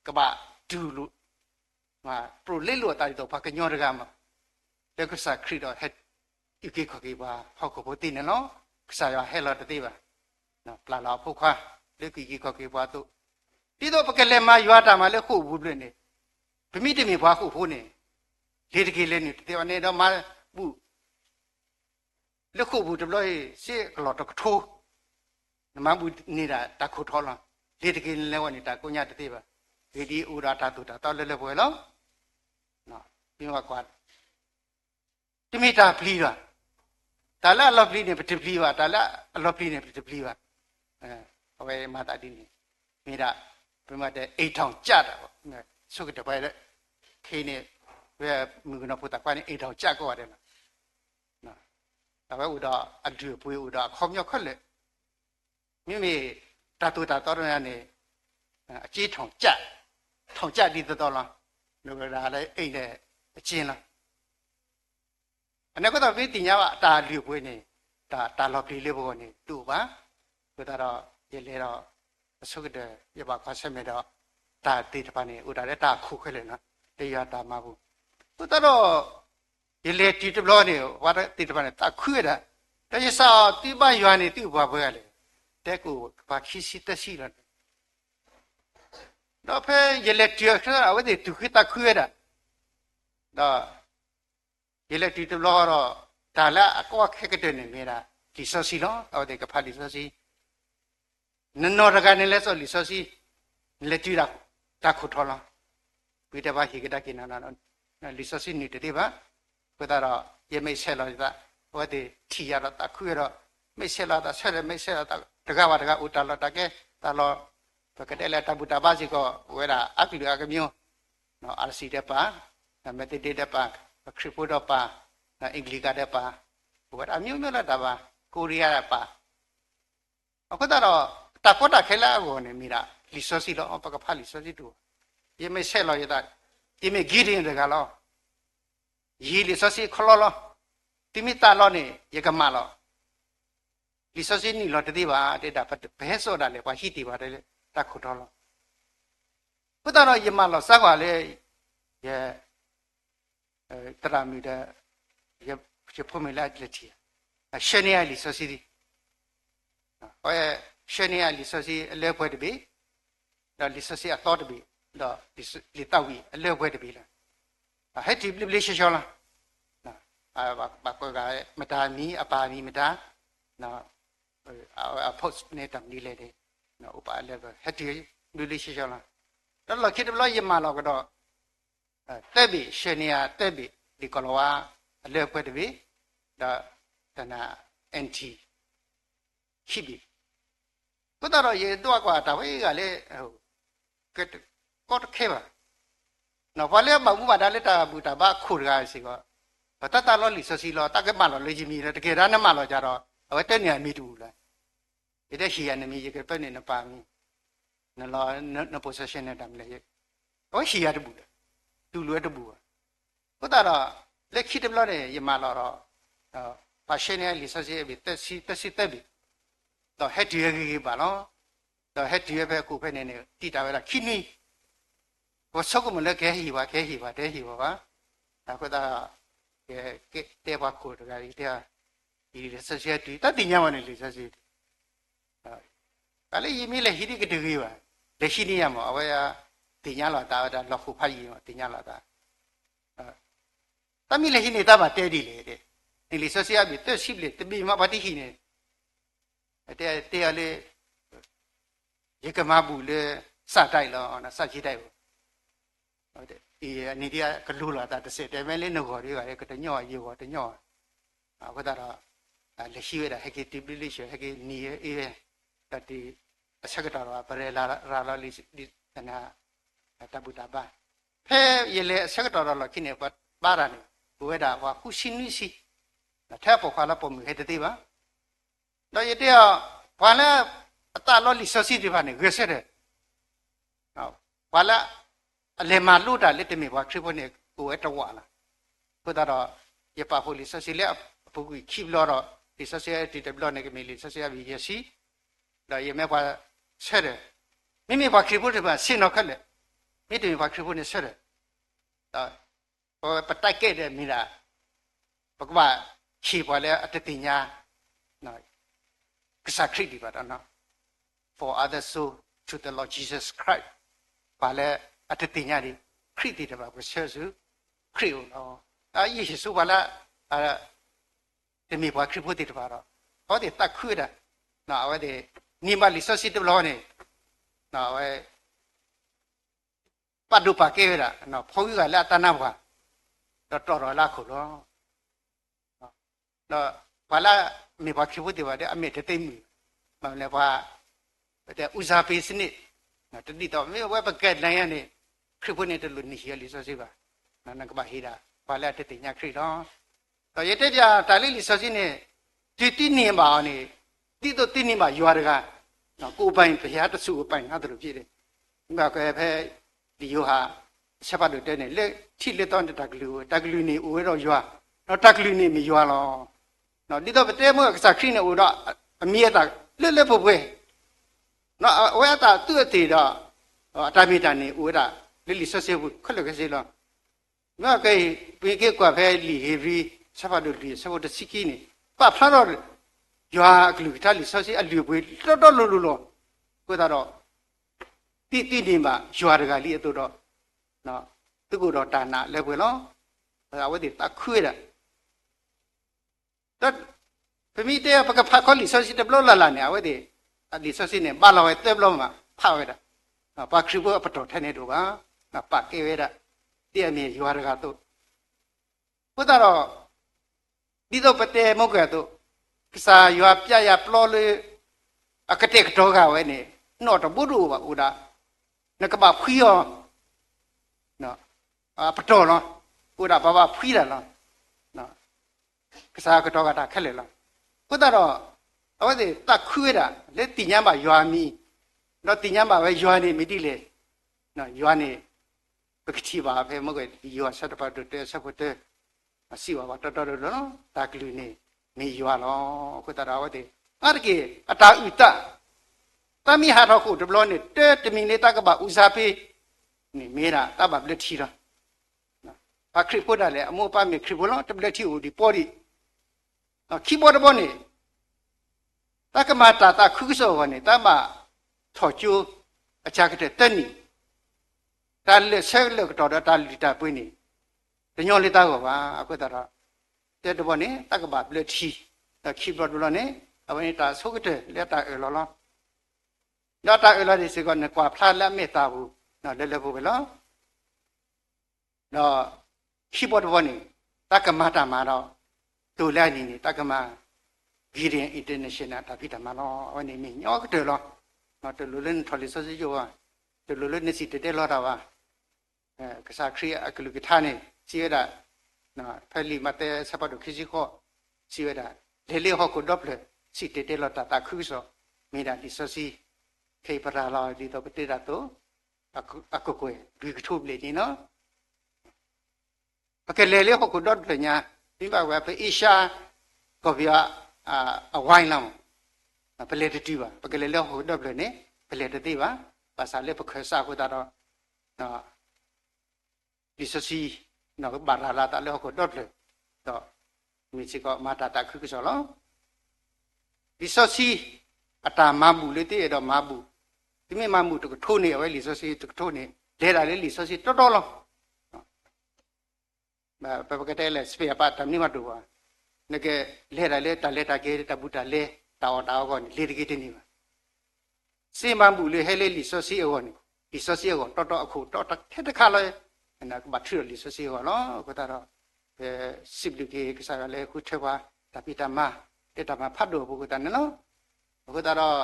กบะดูลุมาปลุกเลี้ยงตาตัวพักยอดกรรมแล้วก็ใส่ครีดเฮ็ดอีกกี่ข้อกี่ว่าหอกขุตีเนี่ยเนาะก็ใส่วันให้เราตีว่าเนาะปลาเราพวกข้าเลี้ยงกี่ข้อกี่ว่าตัวที่ตัวพักเลี้ยงมาอยู่อาตมาเลี้ยงคู่บุญเลยเนี่ยเป็นมิตรมีว่าคู่พูนี่เลี้ยงกี่เลี้ยงนี่ที่วันนี้เรามาบุเลี้ยงคู่บุญจะเลยเสียหลอดตะทูน้ำบุญนี่แหละตะคุทอลเลี้ยงกี่เลี้ยงวันนี้ตะกุญญาตะที่ว่าดีอุราตาตุตาตอนเลี้ยงบ่อยแล้วเนาะพี่ว่ากว่าที่มีตาพลีว่ะตาละลอพลีเนี่ยเป็นพลีว่ะตาละลอพลีเนี่ยเป็นพลีว่ะเอาไว้มาตาดีนี่มีดาเป็นมาแต่ไอ้ทองจัดอ่ะสุกจะไปเลยเคเนี่ยเวลามือเราพูดตะกวานี่ไอ้ทองจัดก็ว่าได้นะแต่ว่าอุดาอันเดือปุยอุดาคอมยอขึ้นเลยมีตาตัวตาตอนนั้นเนี่ยจีทองจัดดีตัวละเราเวลาอะไรไอ้เนี่ยจีนละอันนี้ก็ต้องวิธีนี้ว่าตาเหลือปุยนี่ตาลอบลีเหลือปุยนี่ดูป่ะก็ตาเราเยเลยเราสุกเดยบาข้าเสมดตาตีทปานี่อุดาเรตาคู่ขึ้นเลยนะเดียตามาบุก็ตาเราเยเลยตีทบล้อนี่ว่าตีทปานี่ตาคู่เด้แต่ยังสาวตีบ้านอยู่นี่ตีบัวเบื่อเลยแต่กูปากขี้สิตสิละเราเพ่เยเลยตีขึ้นเอาไว้ตีตุกตาคู่เด้เราเยเลยตีทบล้อเราตาละก็ว่าแค่กระเดินนี่มีนะลิซซี่เนาะเอาเด็กกับพาลิซซี่นั่นนอร์กันนี่แหละส่วนลิซซี่เล็ดที่รักตาขุดทอลวิธีว่าฮิกตากินนั่นลิซซี่นี่เดี๋ยวว่าก็ตาเรายังไม่เชื่อเลยแต่ว่าที่ที่ยาเราตาคุยเราไม่เชื่อเราแต่เชื่อไม่เชื่อเราแต่ตะกว่าตะกอุตาเราตะแกตาเรา ကတဲ့လာတဘူတာဘာစီကိုဝဲတာအကလူအကမျိုးနော် RC တဲ့ပါမက်သဒ်တဲ့ပါခရစ်ဖို့တော့ပါအင်္ဂလိကတဲ့ပါဝဲအမျိုးမျိုးလာတာပါကိုရီးယားပါအခုတော့တကောတာခဲလာကိုနေမိတာလီဆိုစီတော့ပကဖာလီဆိုစီတူယေမေဆဲလောရတာဒီမေဂီရင်တကလောရီလီဆိုစီခလောလောတိမိတာလောနေယေကမလောလီဆိုစီနီလောတတိပါတဲ့တာဘဲဆိုတာလေကွာဟိတီပါတယ်လေတခုတော်လောဘုဒ္ဓတော်ယေမလောစကွာလေယေတရာမီတဲ့ယေချဖို့မလာလက်တီရှနေရလီဆိုစီဒီဟောရှနေရလီဆိုစီအလဲဖွဲတပြီတော့လီဆိုစီအတော်တပြီတော့လီတောက်ပြီအလဲဖွဲတပြီလားဟဲ့ဒီပလိရှောလားဘာကောကမတာမီအပါမီမတာနော်အဖို့နေတမ်ဒီလေတဲ့နော်ဥပါလဲဟဲ့ဒီပလိရှောလားတော့လခိတဘလယမလောကတော့တဲ့ပြီရှနေရတဲ့ပြီဒီကလောဝအလဲဖွဲတပြီတော့တနာ NT ရှိပြီဘုဒ္ဓတော်ရေတော့ကွာဒါဝေးကလည်းဟိုကော့ခဲပါနော်ဘာလဲမဘူးပါဒါလက်တာဘူးတာဘာခုရစီကဘတတလောလီဆစီလောတကမလောလေကြီးမီတကယ်ရနမလောကြတော့ဟိုတက်နေမိတူလားဒီတဲ့ရှိရနမီရေကပဲနေနပါမီနလောန possession နဲ့တမ်းလေဟိုရှိရတဘူးတူလွဲတဘူးဘုဒ္ဓတော်လက်ခိတဘလောတဲ့ယမလောတော့ပါရှင်ရဲ့လီဆစီပဲတက်စီတက်ပြီတော့ဟက်ဒီရေးပါနော်တော့ဟက်ဒီရဲ့ပဲကိုဖက်နေနေတိတာပဲလားခိနီဘောဆောက်ကမလဲခဲဟီပါတဲဟီပါပါဒါကဒါကဲတဲပါကိုတကယ်ဒီဆက်ဆက်တီတတိညာမနေလေဆက်ဆက်ကလေးယမီလေဟီဒီကတကြီးပါလက်ရှိနေရမှာအဝဲတင်ညာလာတာလောက်ခုဖတ်ရင်တင်ညာလာတာတမီလေဟီနေတာပါတဲဒီလေတဲ့ဒီလေဆက်ဆက်ပြီတက်ရှိလေတပိမဘာတိခိနေတဲ့လေရေကမဘူးလေစတိုက်လောနော်စကြီးတိုက်ဘူးဟုတ်တယ်ဒီအနေဒီကလူလာတာတစ်စက်တယ်မဲလေးနှုတ်ခေါ်တွေကလည်းကတညော့ရေပေါ်တညော့အခုတော့လက်ရှိရတာဟဲ့ကတိပလိရှိဟဲ့ကနီအေးတတိအချက်တော်ပရဲလာလာလီတနာတပုတာပါဖဲရလေအချက်တော်လောခိနေပါရနေဘဝတာဟခုရှင်နီစီထဲပေါ်ခါလာပုံဟဲ့တတိပါတော့ရတဲ့ဘာလဲအတလောလီဆိုစီဒီပါနေရဆက်တယ်ဟုတ်ဘာလဲအလေမာလို့တာလက်တမေဘာခရစ်ဖို့နေကိုယ်တော့လာဘုဒ္ဓတော်ရပါဖို့လီဆိုစီလက်ပုဂ္ဂိခိဘလောတော့ဒီဆိုစီတီတဘလောနေကမေလီဆိုစီဘီရစီတော့ရမေဘာဆက်တယ်မိမိဘာခရစ်ဖို့တပါစင်တော့ခက်လေမိတေဘာခရစ်ဖို့နေဆက်တယ်တော့ဟောပတိုက်ခဲ့တယ်မိလားဘကဘာချီပေါ်လေအတတိညာနော်ကစားခရစ်ဒီပါတော့နော် for others so to the Lord Jesus Christ ဘာလဲအတတိညာဒီခရစ်ဒီတပါကိုဆက်စုခရစ်နော်ယေရှုဘာလဲတမီဘာခရစ်ဖို့ဒီတပါတော့ဟောဒီတက်ခွေးတာနော်ဝဲဒီနိမလီဆိုစီတဘလောနေနော်ဝဲပတ်ဒုပါကေရနော်ဖောကြီးကလည်းတနာဘာတော့တော်လာခုလောနော်ဘာလာမေဘာခရစ်ဖို့ဒီပါတဲ့အမေတသိမ့်မီမလည်းဘာတဲ့ဥစားပေးစနစ်နော်တတိတော့မေဝဲပကက်နိုင်ရနေခရစ်ဖို့နေတဲ့လူနေရလီဆိုစီပါနော်နကမဟိတာဘာလဲတတိညာခရစ်တော့တော့ရတဲ့ပြတာလိလီဆိုစီနေဒီတိနေပါနေတိတော့တိနေပါရွာတကနော်ကိုပိုင်ဘုရားတဆုအပိုင်ငါတို့ဖြစ်တယ်ငါကဲဖဲဒီယောဟာဆက်ပတ်လို့တဲ့နေလက်ထိလက်တော့တကလူနေဦးရောရွာနော်တကလူနေမရွာလောနော်ဒီတော့တဲမို့ကစားခရစ်နေဦးတော့အမြဲတလက်လက်ဖို့ပဲနော်ဝဲတာသူ့အတီတော့အတာမီတန်နေဦးတာလိလီဆွဆွဘူးခက်လို့ကစီလောငါကဲဘေကေကွာဖဲလီဟေဗီဆက်ပတ်လို့ဒီဆက်ဖို့တစီကီနေပတ်ဖလာတော့ရွာကလူတလီဆွဆွအလူပွေတော်လို့ကိုတော့တိနေမှာရွာတကလေးအတူတော့နော်သူကတော့တာနာလဲပွေလောအဝဲဒီတခွေးတာတဖမီတဲ့ပကဖခေါလီဆိုစီတဘလလာနေအဝဲဒီအလီဆိုစီနေဘာလာဝဲတဲဘလမှာဖဝဲတာပါခရဘအပတော်ထဲနေတော့ပါပကေဝဲတာတဲ့အမေရွာတကတော့ဘုဒ္ဓတော့ဒီတော့ပတဲမောက်ကတော့ကစားရွာပြရပလောလေအကတဲ့ကတော့ကဝဲနေ not a budu uda nakaba pio no patono uda baba pira no kasa ka toga ta khale la udaro awade ta khuira le tinyamba yami no tinyamba ba yani miti le no yani bakti ba phe mo ke yo satpa te sapote asiwa ba to no ta klu ni mi yo lo udaro awade arke ata uta tami ha ro ko deblo ni te temi ni ta ka ba usa pe ni mera ta ba ble thi ra ba khri poda le amo pa mi khri bolo te ble thi u di po di keyboard ဘောနေတက္ကမတာတာခုဆောဘောနေတမထောကျိုးအချာကတဲ့တက်နီတာလက်ဆက်လက်တော်တာလီတာပွေးနေတညောလေးတာကောပါအခုတရတဲ့တဘောနေတက္ကမပလက်ချီ keyboard ဘလောနေအဝနေတာဆုကတဲ့လက်တာလောလောလက်တာလောဒီစကောနေကွာဖလာလက်မေတာဘူးနော်လဲလဲဘူးပဲလောနော် keyboard ဘောနေတက္ကမတာမှာတော့တူလဲနေတက္ကမဂီရင် international တာဖိတမလောအဝနေမညောကတဲ့လောနော်တလူလင်းထော်လီဆစီယောတလူလင်းနေစီတဲ့လောတာပါကစားခရီးအကလူကထားနေစီရတာနော်ဖဲလီမတဲ့စပတ်တို့ခစီခောစီရတာလေလေဟောကိုဒေါပလစီတဲ့လောတာတာခုဆိုမိတာဒီဆစီခေပရာလာဒီတော့ပတိရတော့အခုကိုဒီကထုပလေဒီနော်အကလေလေဟောကိုဒေါပလညာဒီပါဝဲဖေးရှာကောဗျာအဝိုင်းလောင်းပလေတတီပါပကလေလေဟိုတော့ပလေနေပလေတတီပါပါစာလေပခဲစာကိုတာတော့နော်ဒီစစီနော်ဘာလာလာတာလေဟိုတော့ပလေတော့မိချီကမာတာတာခုကစောလောဒီစစီအတာမမှုလေတိရတော့မမှုဒီမေမမှုတကထိုးနေဝဲလီစစီတကထိုးနေလဲတာလေလီစစီတော်တော်လောပပကတဲ့လေစပီအပါတမနိမတူပါနကလဲတာလေတလက်တာကေတပုတလေတောင်းတောင်းကောလေတကေတင်းနေပါစေမမှုလေဟဲလေလီဆောစီအောနေဒီဆောစီအောတော်တော်အခုတော်တော်ထက်တခါလဲနကဘတ်ထရီလီဆောစီအောနော်ကိုတာတော့စစ်လူကေကစားလေခုထဲပါတပိတမတက်တာမဖတ်တော့ဘူးကိုတာနော်ကိုတာတော့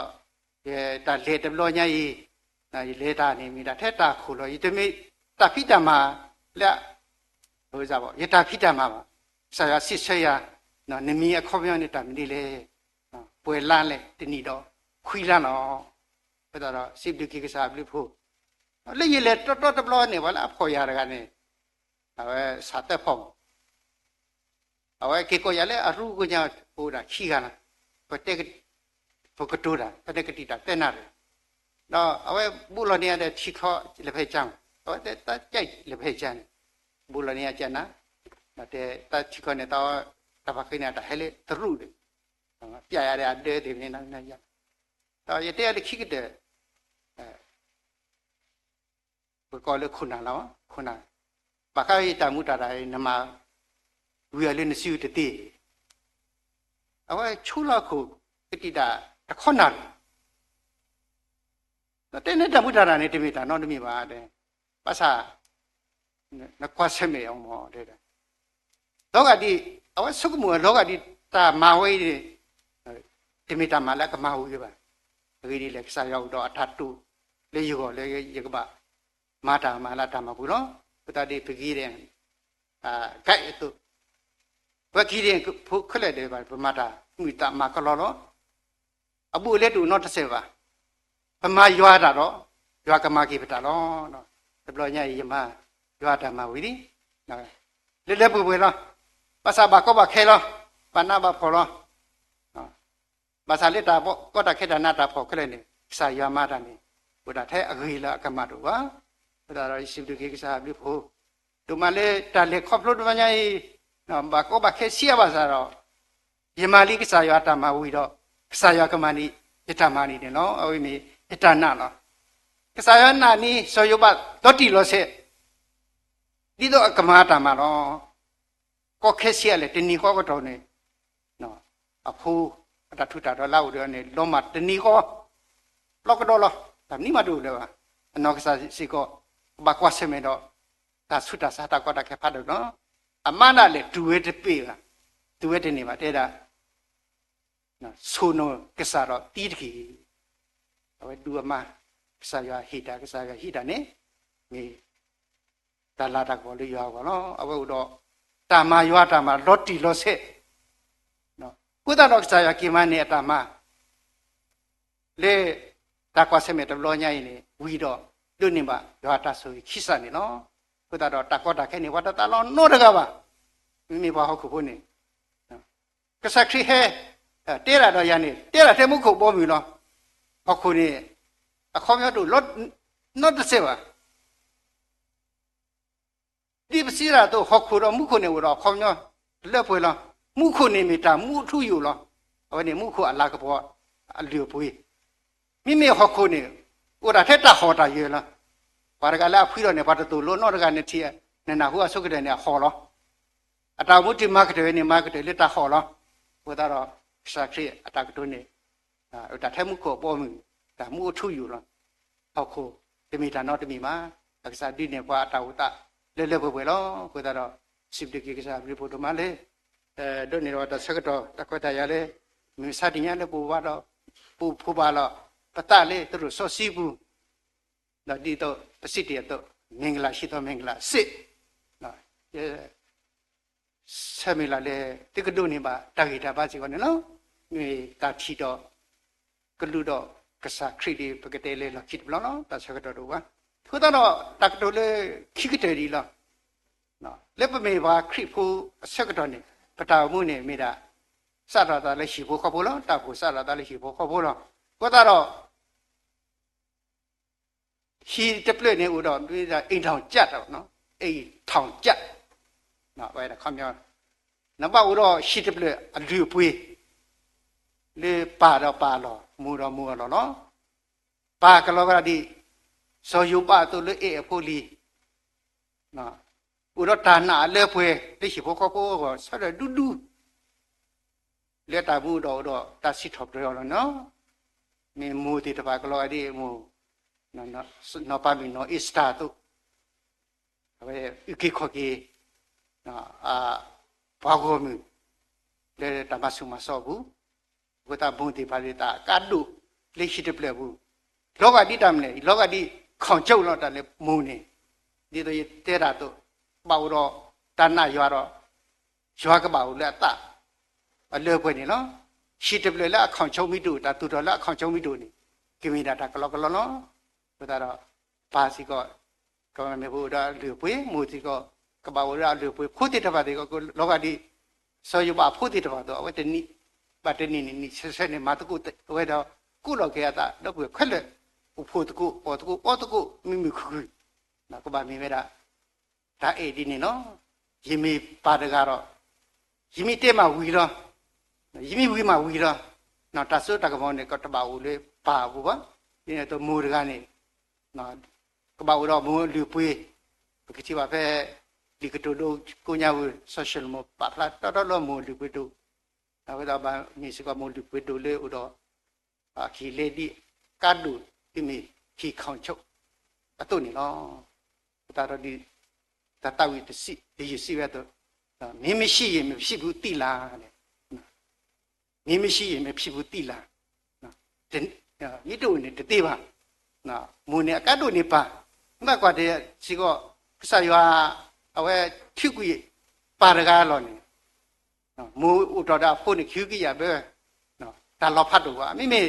တလေတဘလောညာကြီးလေတာနေမိတာထက်တာခုလို့ဒီတမိတပိတမလက်ဟိုစားပေါ့ယတာဖိတမှာပါဆရာစစ်ဆရာနော်နမီအခေါ်ပြောနေတာမဒီလေနော်ပွဲလန်းလေတဏီတော့ခွီလန်းတော့ဘယ်တော့စိတ်ဒုက္ခကစားပြီးဖို့လေရလေတော်တော်တဘလောနေပါလားအဖော်ရတာကနေအဲစာတက်ဖို့အဲကေကိုရလေအရူကိုညာဟိုတာခီကလားပတက်ဖကတူတာပတက်ကတိတာတဲ့နာတယ်တော့အဲဘူးလောနေရတဲ့ချီခေါ်လေဖေးချမ်းဟောတဲ့ကြိုက်လေဖေးချမ်းဘူလနီယာကျန်နာတဲ့တချီခနဲ့တော့တပခိနေတာဟဲလေသရုတယ်ပြရတဲ့တဲ့နေနေရတော့ရတဲ့ခိကတဲ့ဘကောလေခုနာလောခုနာပခိုင်တမှုတာတိုင်းနမဝီရလေးနစီတတိအဝဲချူလာခုတိတာတခွနာတဲ့နဲ့တမှုတာနဲ့တမိတာတော့တမိပါတဲ့ပါစာနကွာဆမေအောင်မောတဲ့လောကတိအဝဆုကမူလောကတိတာမာဝေးတိမိတာမလကမဝေးပါဒီဒီလက်စားရောက်တော့အထတုလေယောလေယကပမာတာမလာတာမဘူးနော်ပတတိပကြီးတဲ့ဂိုက်တုဘခီရင်ဖုခလက်တယ်ပါပမာတာမိတာမကလောလောအပူလက်တူတော့တစ်ဆယ်ပါပမာရွာတာတော့ရွာကမကြီးပတာလောနော်တဘလညယမရွာတာမဝီဒီနော်လက်လက်ပူပွေလောပါစာဘကောဘခဲလောပနာဘဖော်လောနော်ပါစာလက်တာပေါ့ကောတာခဲတာနာတာဖော်ခလက်နေစာရွာမတာနေဘုရားထဲအဂီလာအကမတို့ပါဘုရားတော်ရှိတုကေကစားပြီးဖို့တို့မလေးတလက်ခေါပလို့တမညာနော်ဘကောဘခဲစီရပါစားတော့ယမလီကစားရွာတာမဝီတော့ကစားရွာကမနီယတမနီတယ်နော်အဝိမီယတနာနော်ကစားရွာနာနီဆောယဘတော့တီလို့ဆက်ဒီတော့အကမာတာမှာတော့ကောခဲစီရလေတဏီခေါကတော့နေနော်အဖိုးအတထုတာတော့လောက်တော့နေလုံးမတဏီခေါလောက်ကတော့လောဒါနိမတူလေပါအနောက်ကစားစီကောဘကွာစမေတော့ဒါဆုတာစားတာကောတာခဲဖတ်တော့နော်အမနာလေဒူဝဲတပေပါဒူဝဲတနေပါတဲ့တာနော်ဆိုနိုကစားတော့တီးတခီ ဝဲတူအမကစားရဟိတာကစားရဟိတာနေမိတလာတကောလေးရွာကောနော်အဝဲတော့တာမရွာတာမလော့တီလော့ဆက်နော်ကုသတော်ကစားရကိမနေအတာမလေတာကွာစမေတလောညိုင်းနေဝီတော့လူနေပါရွာတာဆိုခိစနေနော်ကုသတော်တကောတာခဲနေဝတ်တာလောနို့တကပါမိဘဟောက်ခုနေကစားခရီဟဲတဲရတော့ရနေတဲရတဲ့မှုခုပေါ်ပြီနော်ဟောက်ခုနေအခုမျိုးတို့လော့not the same ဒီပစီရာတော့ဟောက်ခုတော့မှုခုနေတော့ခေါမျိုးလက်ဖွေလားမှုခုနေမိတာမှုထုယူလားဟောနေမှုခုအလာကဘောအလျော်ပွေးမိမိဟောက်ခုနေဥရာထက်တာဟောတာရေလားဘာရကလာဖွေးတော့နေဘာတူလို့တော့ကနေတီနေနာဟိုအဆုကတဲ့နေဟောလားအတာမှုတိမာကတဲ့နေမာကတဲ့လက်တာဟောလားဘုရားတော့စာခရီအတာကတုနေဥတာထဲမှုခုပေါ်မှုဒါမှုထုယူလားဟောက်ခုတမီတာတော့တမီမှာအစားဒီနေပွားအတာဝတလဲလဲပွဲလောဘုရားတော့စိပတိကိစားပြဖို့တော့မလဲဒုနေတော့တဆကတော့တကွတာရလဲမိစတင်ရလဲပူပါတော့ပူဖူပါတော့ပတလေသူတို့စောစီဘူးတော့ဒီတော့ပစိတရတော့မင်္ဂလာရှိတော့မင်္ဂလာစစ်နော်ဆမီလာလေတကဒုနေပါတာဂိတာပါစီကောနော်မြေတာချီတော့ကလူတော့ကစားခရီဒီပကတဲ့လေလောက်ခိတဘလောနော်တဆကတော့တော့ပါခုတော့တကတော်လေခိကတဲ့ဒီလားနော်လက်ပမေပါခရစ်ဖို့အဆက်ကတော့နေပတာမှုနေမိတာစရတာလည်းရှိဖို့ခေါ်ဖို့လားတဖို့စရတာလည်းရှိဖို့ခေါ်ဖို့လားကိုတော့ဟီတပလက်နေဦးတော့တွေ့တာအိမ်ထောင်ကြက်တော့နော်အိမ်ထောင်ကြက်နော်ဘယ်တော့ခမ်းပြောနဘာဦးတော့ရှိတပလက်အလူပွေးလေပါတော့ပါလောမူတော့မူလောနော်ပါကလောကဒီစောယုပါတို့လေအဖို့လီနော်ဦးတော့တာနာလဲဖွေတိရှိဖို့ခေါ်ဖို့ဆက်ရဒူးဒူးလက်တာဘူးတော့တတ်စီထော်ပြောလို့နော်နေမူတီတပါကလောဒီမူနော်ပါမီနော်အစ္စတာတို့ဘယ်ဥကိခေါ်ကြီးနော်ဘာကိုမူလေတမဆုမဆောဘူးဘုတာဘုံတီပါလိတာကတ်ဒုလေရှိတပလက်ဘူးလောကတိတမလဲလောကတိခေါင်ကျုပ်တော့တယ်လေမူနေဒီတော့တဲတာတို့ပေါ့တော့တဏ္ဍရွာတော့ရွာကပါဦးလက်တအလဲပွင့်နေနော်ရှိတပလက်လက်အခေါင်ချုံမိတူတာတူတော်လက်အခေါင်ချုံမိတူနေကိမိတာကလောကလောနော်ဘုတာတော့ပါစီကောကောမေဘုရားလူပွေမူစီကောကပါဦးရလူပွေဖုတိတပါတေကောလောကတိစောယပါဖုတိတပါတော့အဝတ္တနိပတ်တနိနိဆက်ဆက်နေမတကုဝဲတော့ကုလောကေယတာတော့ခွက်လက်ဥဖို့တကုအော်တကုမိမိခုနော်ကပါမိမဲတာဒါအေဒီနေနော်ယီမီပါတကတော့ယီမီတဲမှာဝီတော့ယီမီဝီမှာဝီတော့နော်တဆုတကမောနေကတပါဦးလေးပါဘူးပါဒီနေတော့မူတကနေနော်ကပါဦးတော့မူလူပွေးပကတိပါပဲဒီကတူတို့ကိုညာဝ social မပါလာတော်တော်မူလူပွေးတို့ဒါတော့ဘာမိစကမူလူပွေးတို့လေဥတော့ခီလေဒီကတ်ဒူဒီမီခီခေါင်ချုပ်အတုနေနော်ဒါတော့ဒီတတဝိတစီဒီစီရတော့မင်းမရှိရင်မဖြစ်ဘူးတိလားတဲ့မင်းမရှိရင်မဖြစ်ဘူးတိလားနော်ဒီတို့နေတသေးပါနော်မူနေအကတ်တို့နေပါမကွာတဲ့စီကကစားရွာအဝဲထိကွေပါရကားလောနေနော်မူဥတော်တာဖို့နေခ ्यू ကြီးရပဲနော်ဒါလောဖတ်တော့ကမိမိ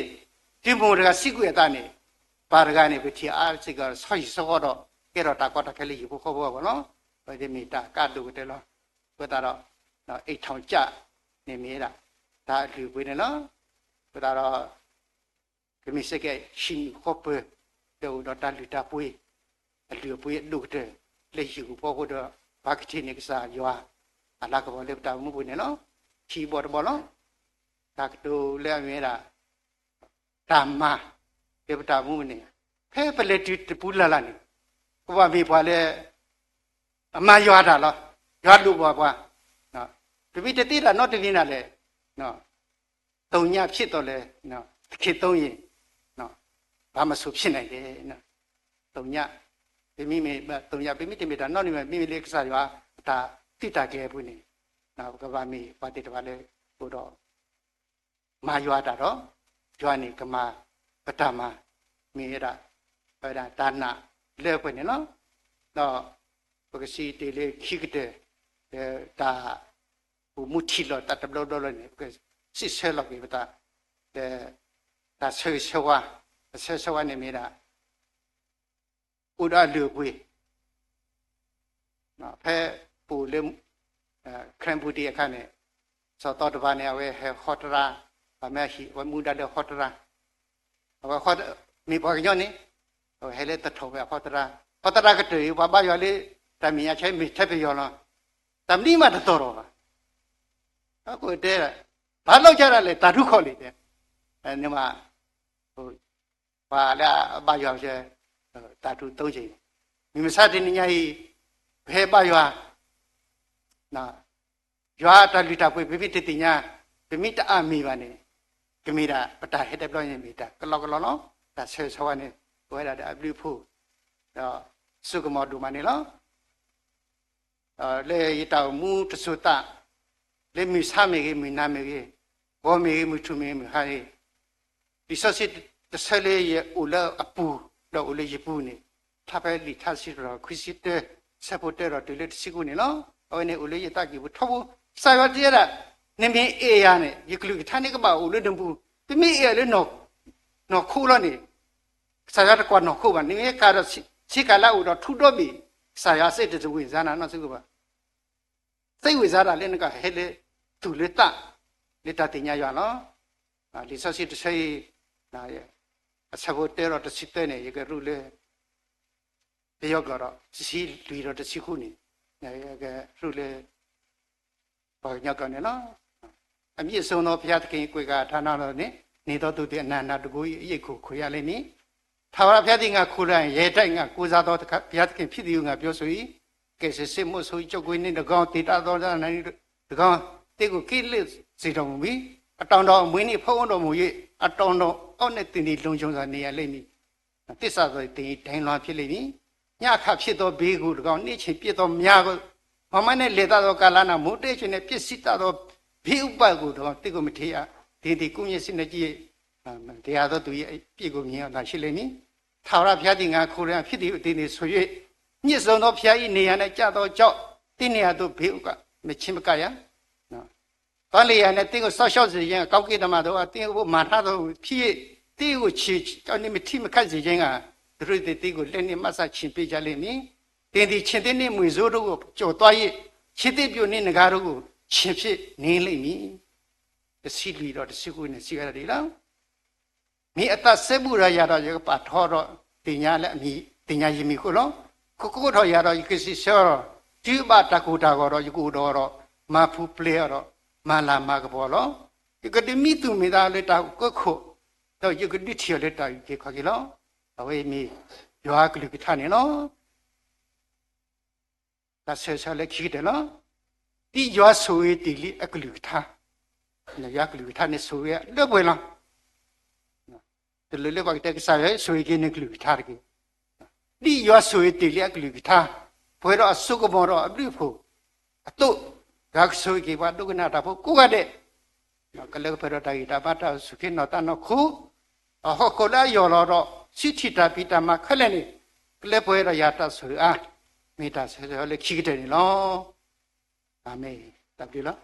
ဒီမူတကစီကွေတာနေပါရကားနေပဲတီအားစီကဆောက်စောတော့ကဲတော့တာကွာတခဲလေးရဖို့ခေါ်ဖို့ပေါ့နော်ဘယ်ဒီမီတာကတ်လို့တယ်လို့ဘုရားတော့နော်အိတ်ထောင်ကြနေမြဲတာဒါအလူပွေးနေနော်ဘုရားတော့ကမိစကရှင်ခေါ်ပဲတော့တာလူတာပွေးအလူပွေးလို့တဲ့လက်ရှိကိုပေါ်တော့ဘာကတိနေကစားရွာအလာကဘောလက်တာမှုပွေးနေနော်ချီဘော်ဘောနော်ဒါကတူလဲမြဲတာဓမ္မဒေဝတာမှုနေဖဲပလက်တီတပူလာလာနေကိုပါမေဖွာလဲအမှန်ရွာတာလားရွာလို့ပွားနော်တပိတတိတာတော့တပြင်းတာလေနော်တုံညဖြစ်တော့လဲနော်တခေသုံးရင်နော်ဘာမဆိုဖြစ်နိုင်တယ်နော်တုံညပြမိမေတုံညပြမိတမိတာတော့နေမိမိလေးကစားရွာဒါတိတာကဲပွနေနော်ကဘာမီပါတိတပါလဲဟိုတော့မာရွာတာတော့ရွာနေကမာပတ္တမ mi ra pada tanah lepas ni lo pekasi tele kikde ta muti lo ta tablo lo ni pekasi si selok ni beta ta sewa ni mi ra udah lepas pe pu le krem putih kan ni so tau depan ni awe khotera amehi wa muda de khotera awe khot mi pagyo ni hele ta thobe khotera ke tu ba yo le ta mi ya chai mi thep yo lo ta ni ma to ro ba ko de ba lok ja ra le ta thu kho le de ni ma ba la ba yo che ta thu 3 ချိန်mi ma sa de ni nya yi phe ba yo na yo ta li ta pwe bi ti ti nya bi mi ta a mi ba ni ke mi da pata he de plo yin mi ta klo no ta se so wa ni ko da da blu phu da su ko mo du ma ni lo le yi ta mu tu su ta le mi sa me ge mi na me ge bo me ge mu tu me mi ha ni di so si de se le ye u la apu do u le yi pu ni ta pe li ta si ro khu si de se po de ro de le si ku ni lo o ne u le yi ta ki bu tho bu sa yo de ra ni mi e ya ne yi klu ki ta ni ka ba u le dum bu pi mi e le no khu lo ni sa ya de kwa no khu ba ni me ka ro si ka la u ro thu do bi sa ya se de wi za na no su ku ba sai wi za da le ne ka he le tu le ta ti nya yo lo li so si de sai na ye a sa bo de ro de si te ne ye ke ru le de yo ko ro si lui ro de si khu ni ye ke ru le ba nya ka ne lo အမြင့်ဆုံးသောဘုရားသခင်ကိုယ်ကဌာနတော်နှင့်နေတော်သူသည်အနန္တတကူ၏အရေးကိုခွေရလိမ့်မည်။ထာဝရဘုရားသည်ငါခိုးတိုင်းရဲတိုက်ငါကိုးစားသောဘုရားသခင်ဖြစ်သည်ဟုငါပြောဆို၏။ကဲစစ်မှုဆိုကြုတ်ကွေးနှင့်တကောင်းတေတာတော်နိုင်တကောင်းတေကိုကိလေစေတော်မူပြီးအတောင်တော်မွေးနှင့်ဖုံးတော်မူ၍အတောင်တော်အောက်နှင့်တင်သည်လုံခြုံစွာနေရလိမ့်မည်။တစ္ဆာဆိုတင်ဒိုင်းလွန်ဖြစ်လိမ့်မည်။ညခဖြစ်သောဘေးကိုတကောင်းနေ့ချင်းပြည့်သောများကိုမမနဲ့လေသောကာလနာမိုးတေးချင်းနဲ့ပြည့်စည်သောဘေးဥပကိုတော့တိကိုမထေရဒီကုမြင့်စနေကြီးတရားတော်သူရဲ့ပြည့်ကိုမြင်အောင်သာရှိလိမ့်မည်ထာဝရဘုရားသည်ငါခိုးရဖြစ်သည်အတင်းနေဆို၍ညစ်ဆုံးသောဘုရား၏နေရာ၌ကြသောကြောင့်တင်းနေရာသို့ဘေးဥကမချင်းမကရနော်တန်လျာနဲ့တင်းကိုဆောက်ရှောက်စေခြင်းကောက်ကိတမတော်အတင်းကိုမာထားသောဖြစ်တင်းကိုချီကြောင့်နေမထိမခတ်စေခြင်းကသူတို့တင်းကိုလက်နှင့်မဆချင်းပေးကြလိမ့်မည်တင်းဒီချင်းတင်းနှင့်မွေစိုးတို့ကိုကြော်သွား၍ချင်းတင်းပြိုနှင့်ငကားတို့ကိုချင်းဖြစ်နေလိမ့်မည်တစီလီတော့တစီကိုနေစီရတယ်လားမိအတဆေဘူးရရတော့ရပါထောတော့တင်ညာလည်းအမိတင်ညာရင်မိကိုလောကိုတော့ရတော့ယကစီဆောဒီပါတကူတာကတော့ယကူတော့မဖူပလေတော့မလာမကဘောလောယကတိမိသူမိသားလေးတောက်ကိုခုတော့ယကတိချေလေးတောက်ခေခါကြီးလောအဝေးမိရွာကလူကထနေလောတဆေဆလေးခိတယ်လောဒီရွာဆိုရတီလီအကလူထားနရကလူထားနေဆိုရလက်ပွဲလားတလူလက်ပါတဲ့စားရဆိုရကင်းကလူထားတယ်ဒီရွာဆိုရတီလီအကလူထားဘွေတော့အစုကမောတော့အပြိဖို့အတုဂါဆိုရကဘာဒုကနာတာဖို့ကိုကတဲ့ကလေးဖရတာဂီတာပါတာစုခိနောတနောခုအဟောလာယောတော့စိတိတာပိတမခလည်းနေကလေးဘွေရရတာဆိုအားမိတာဆဲလေခိတဲ့နေလောAmen. Tak boleh lah.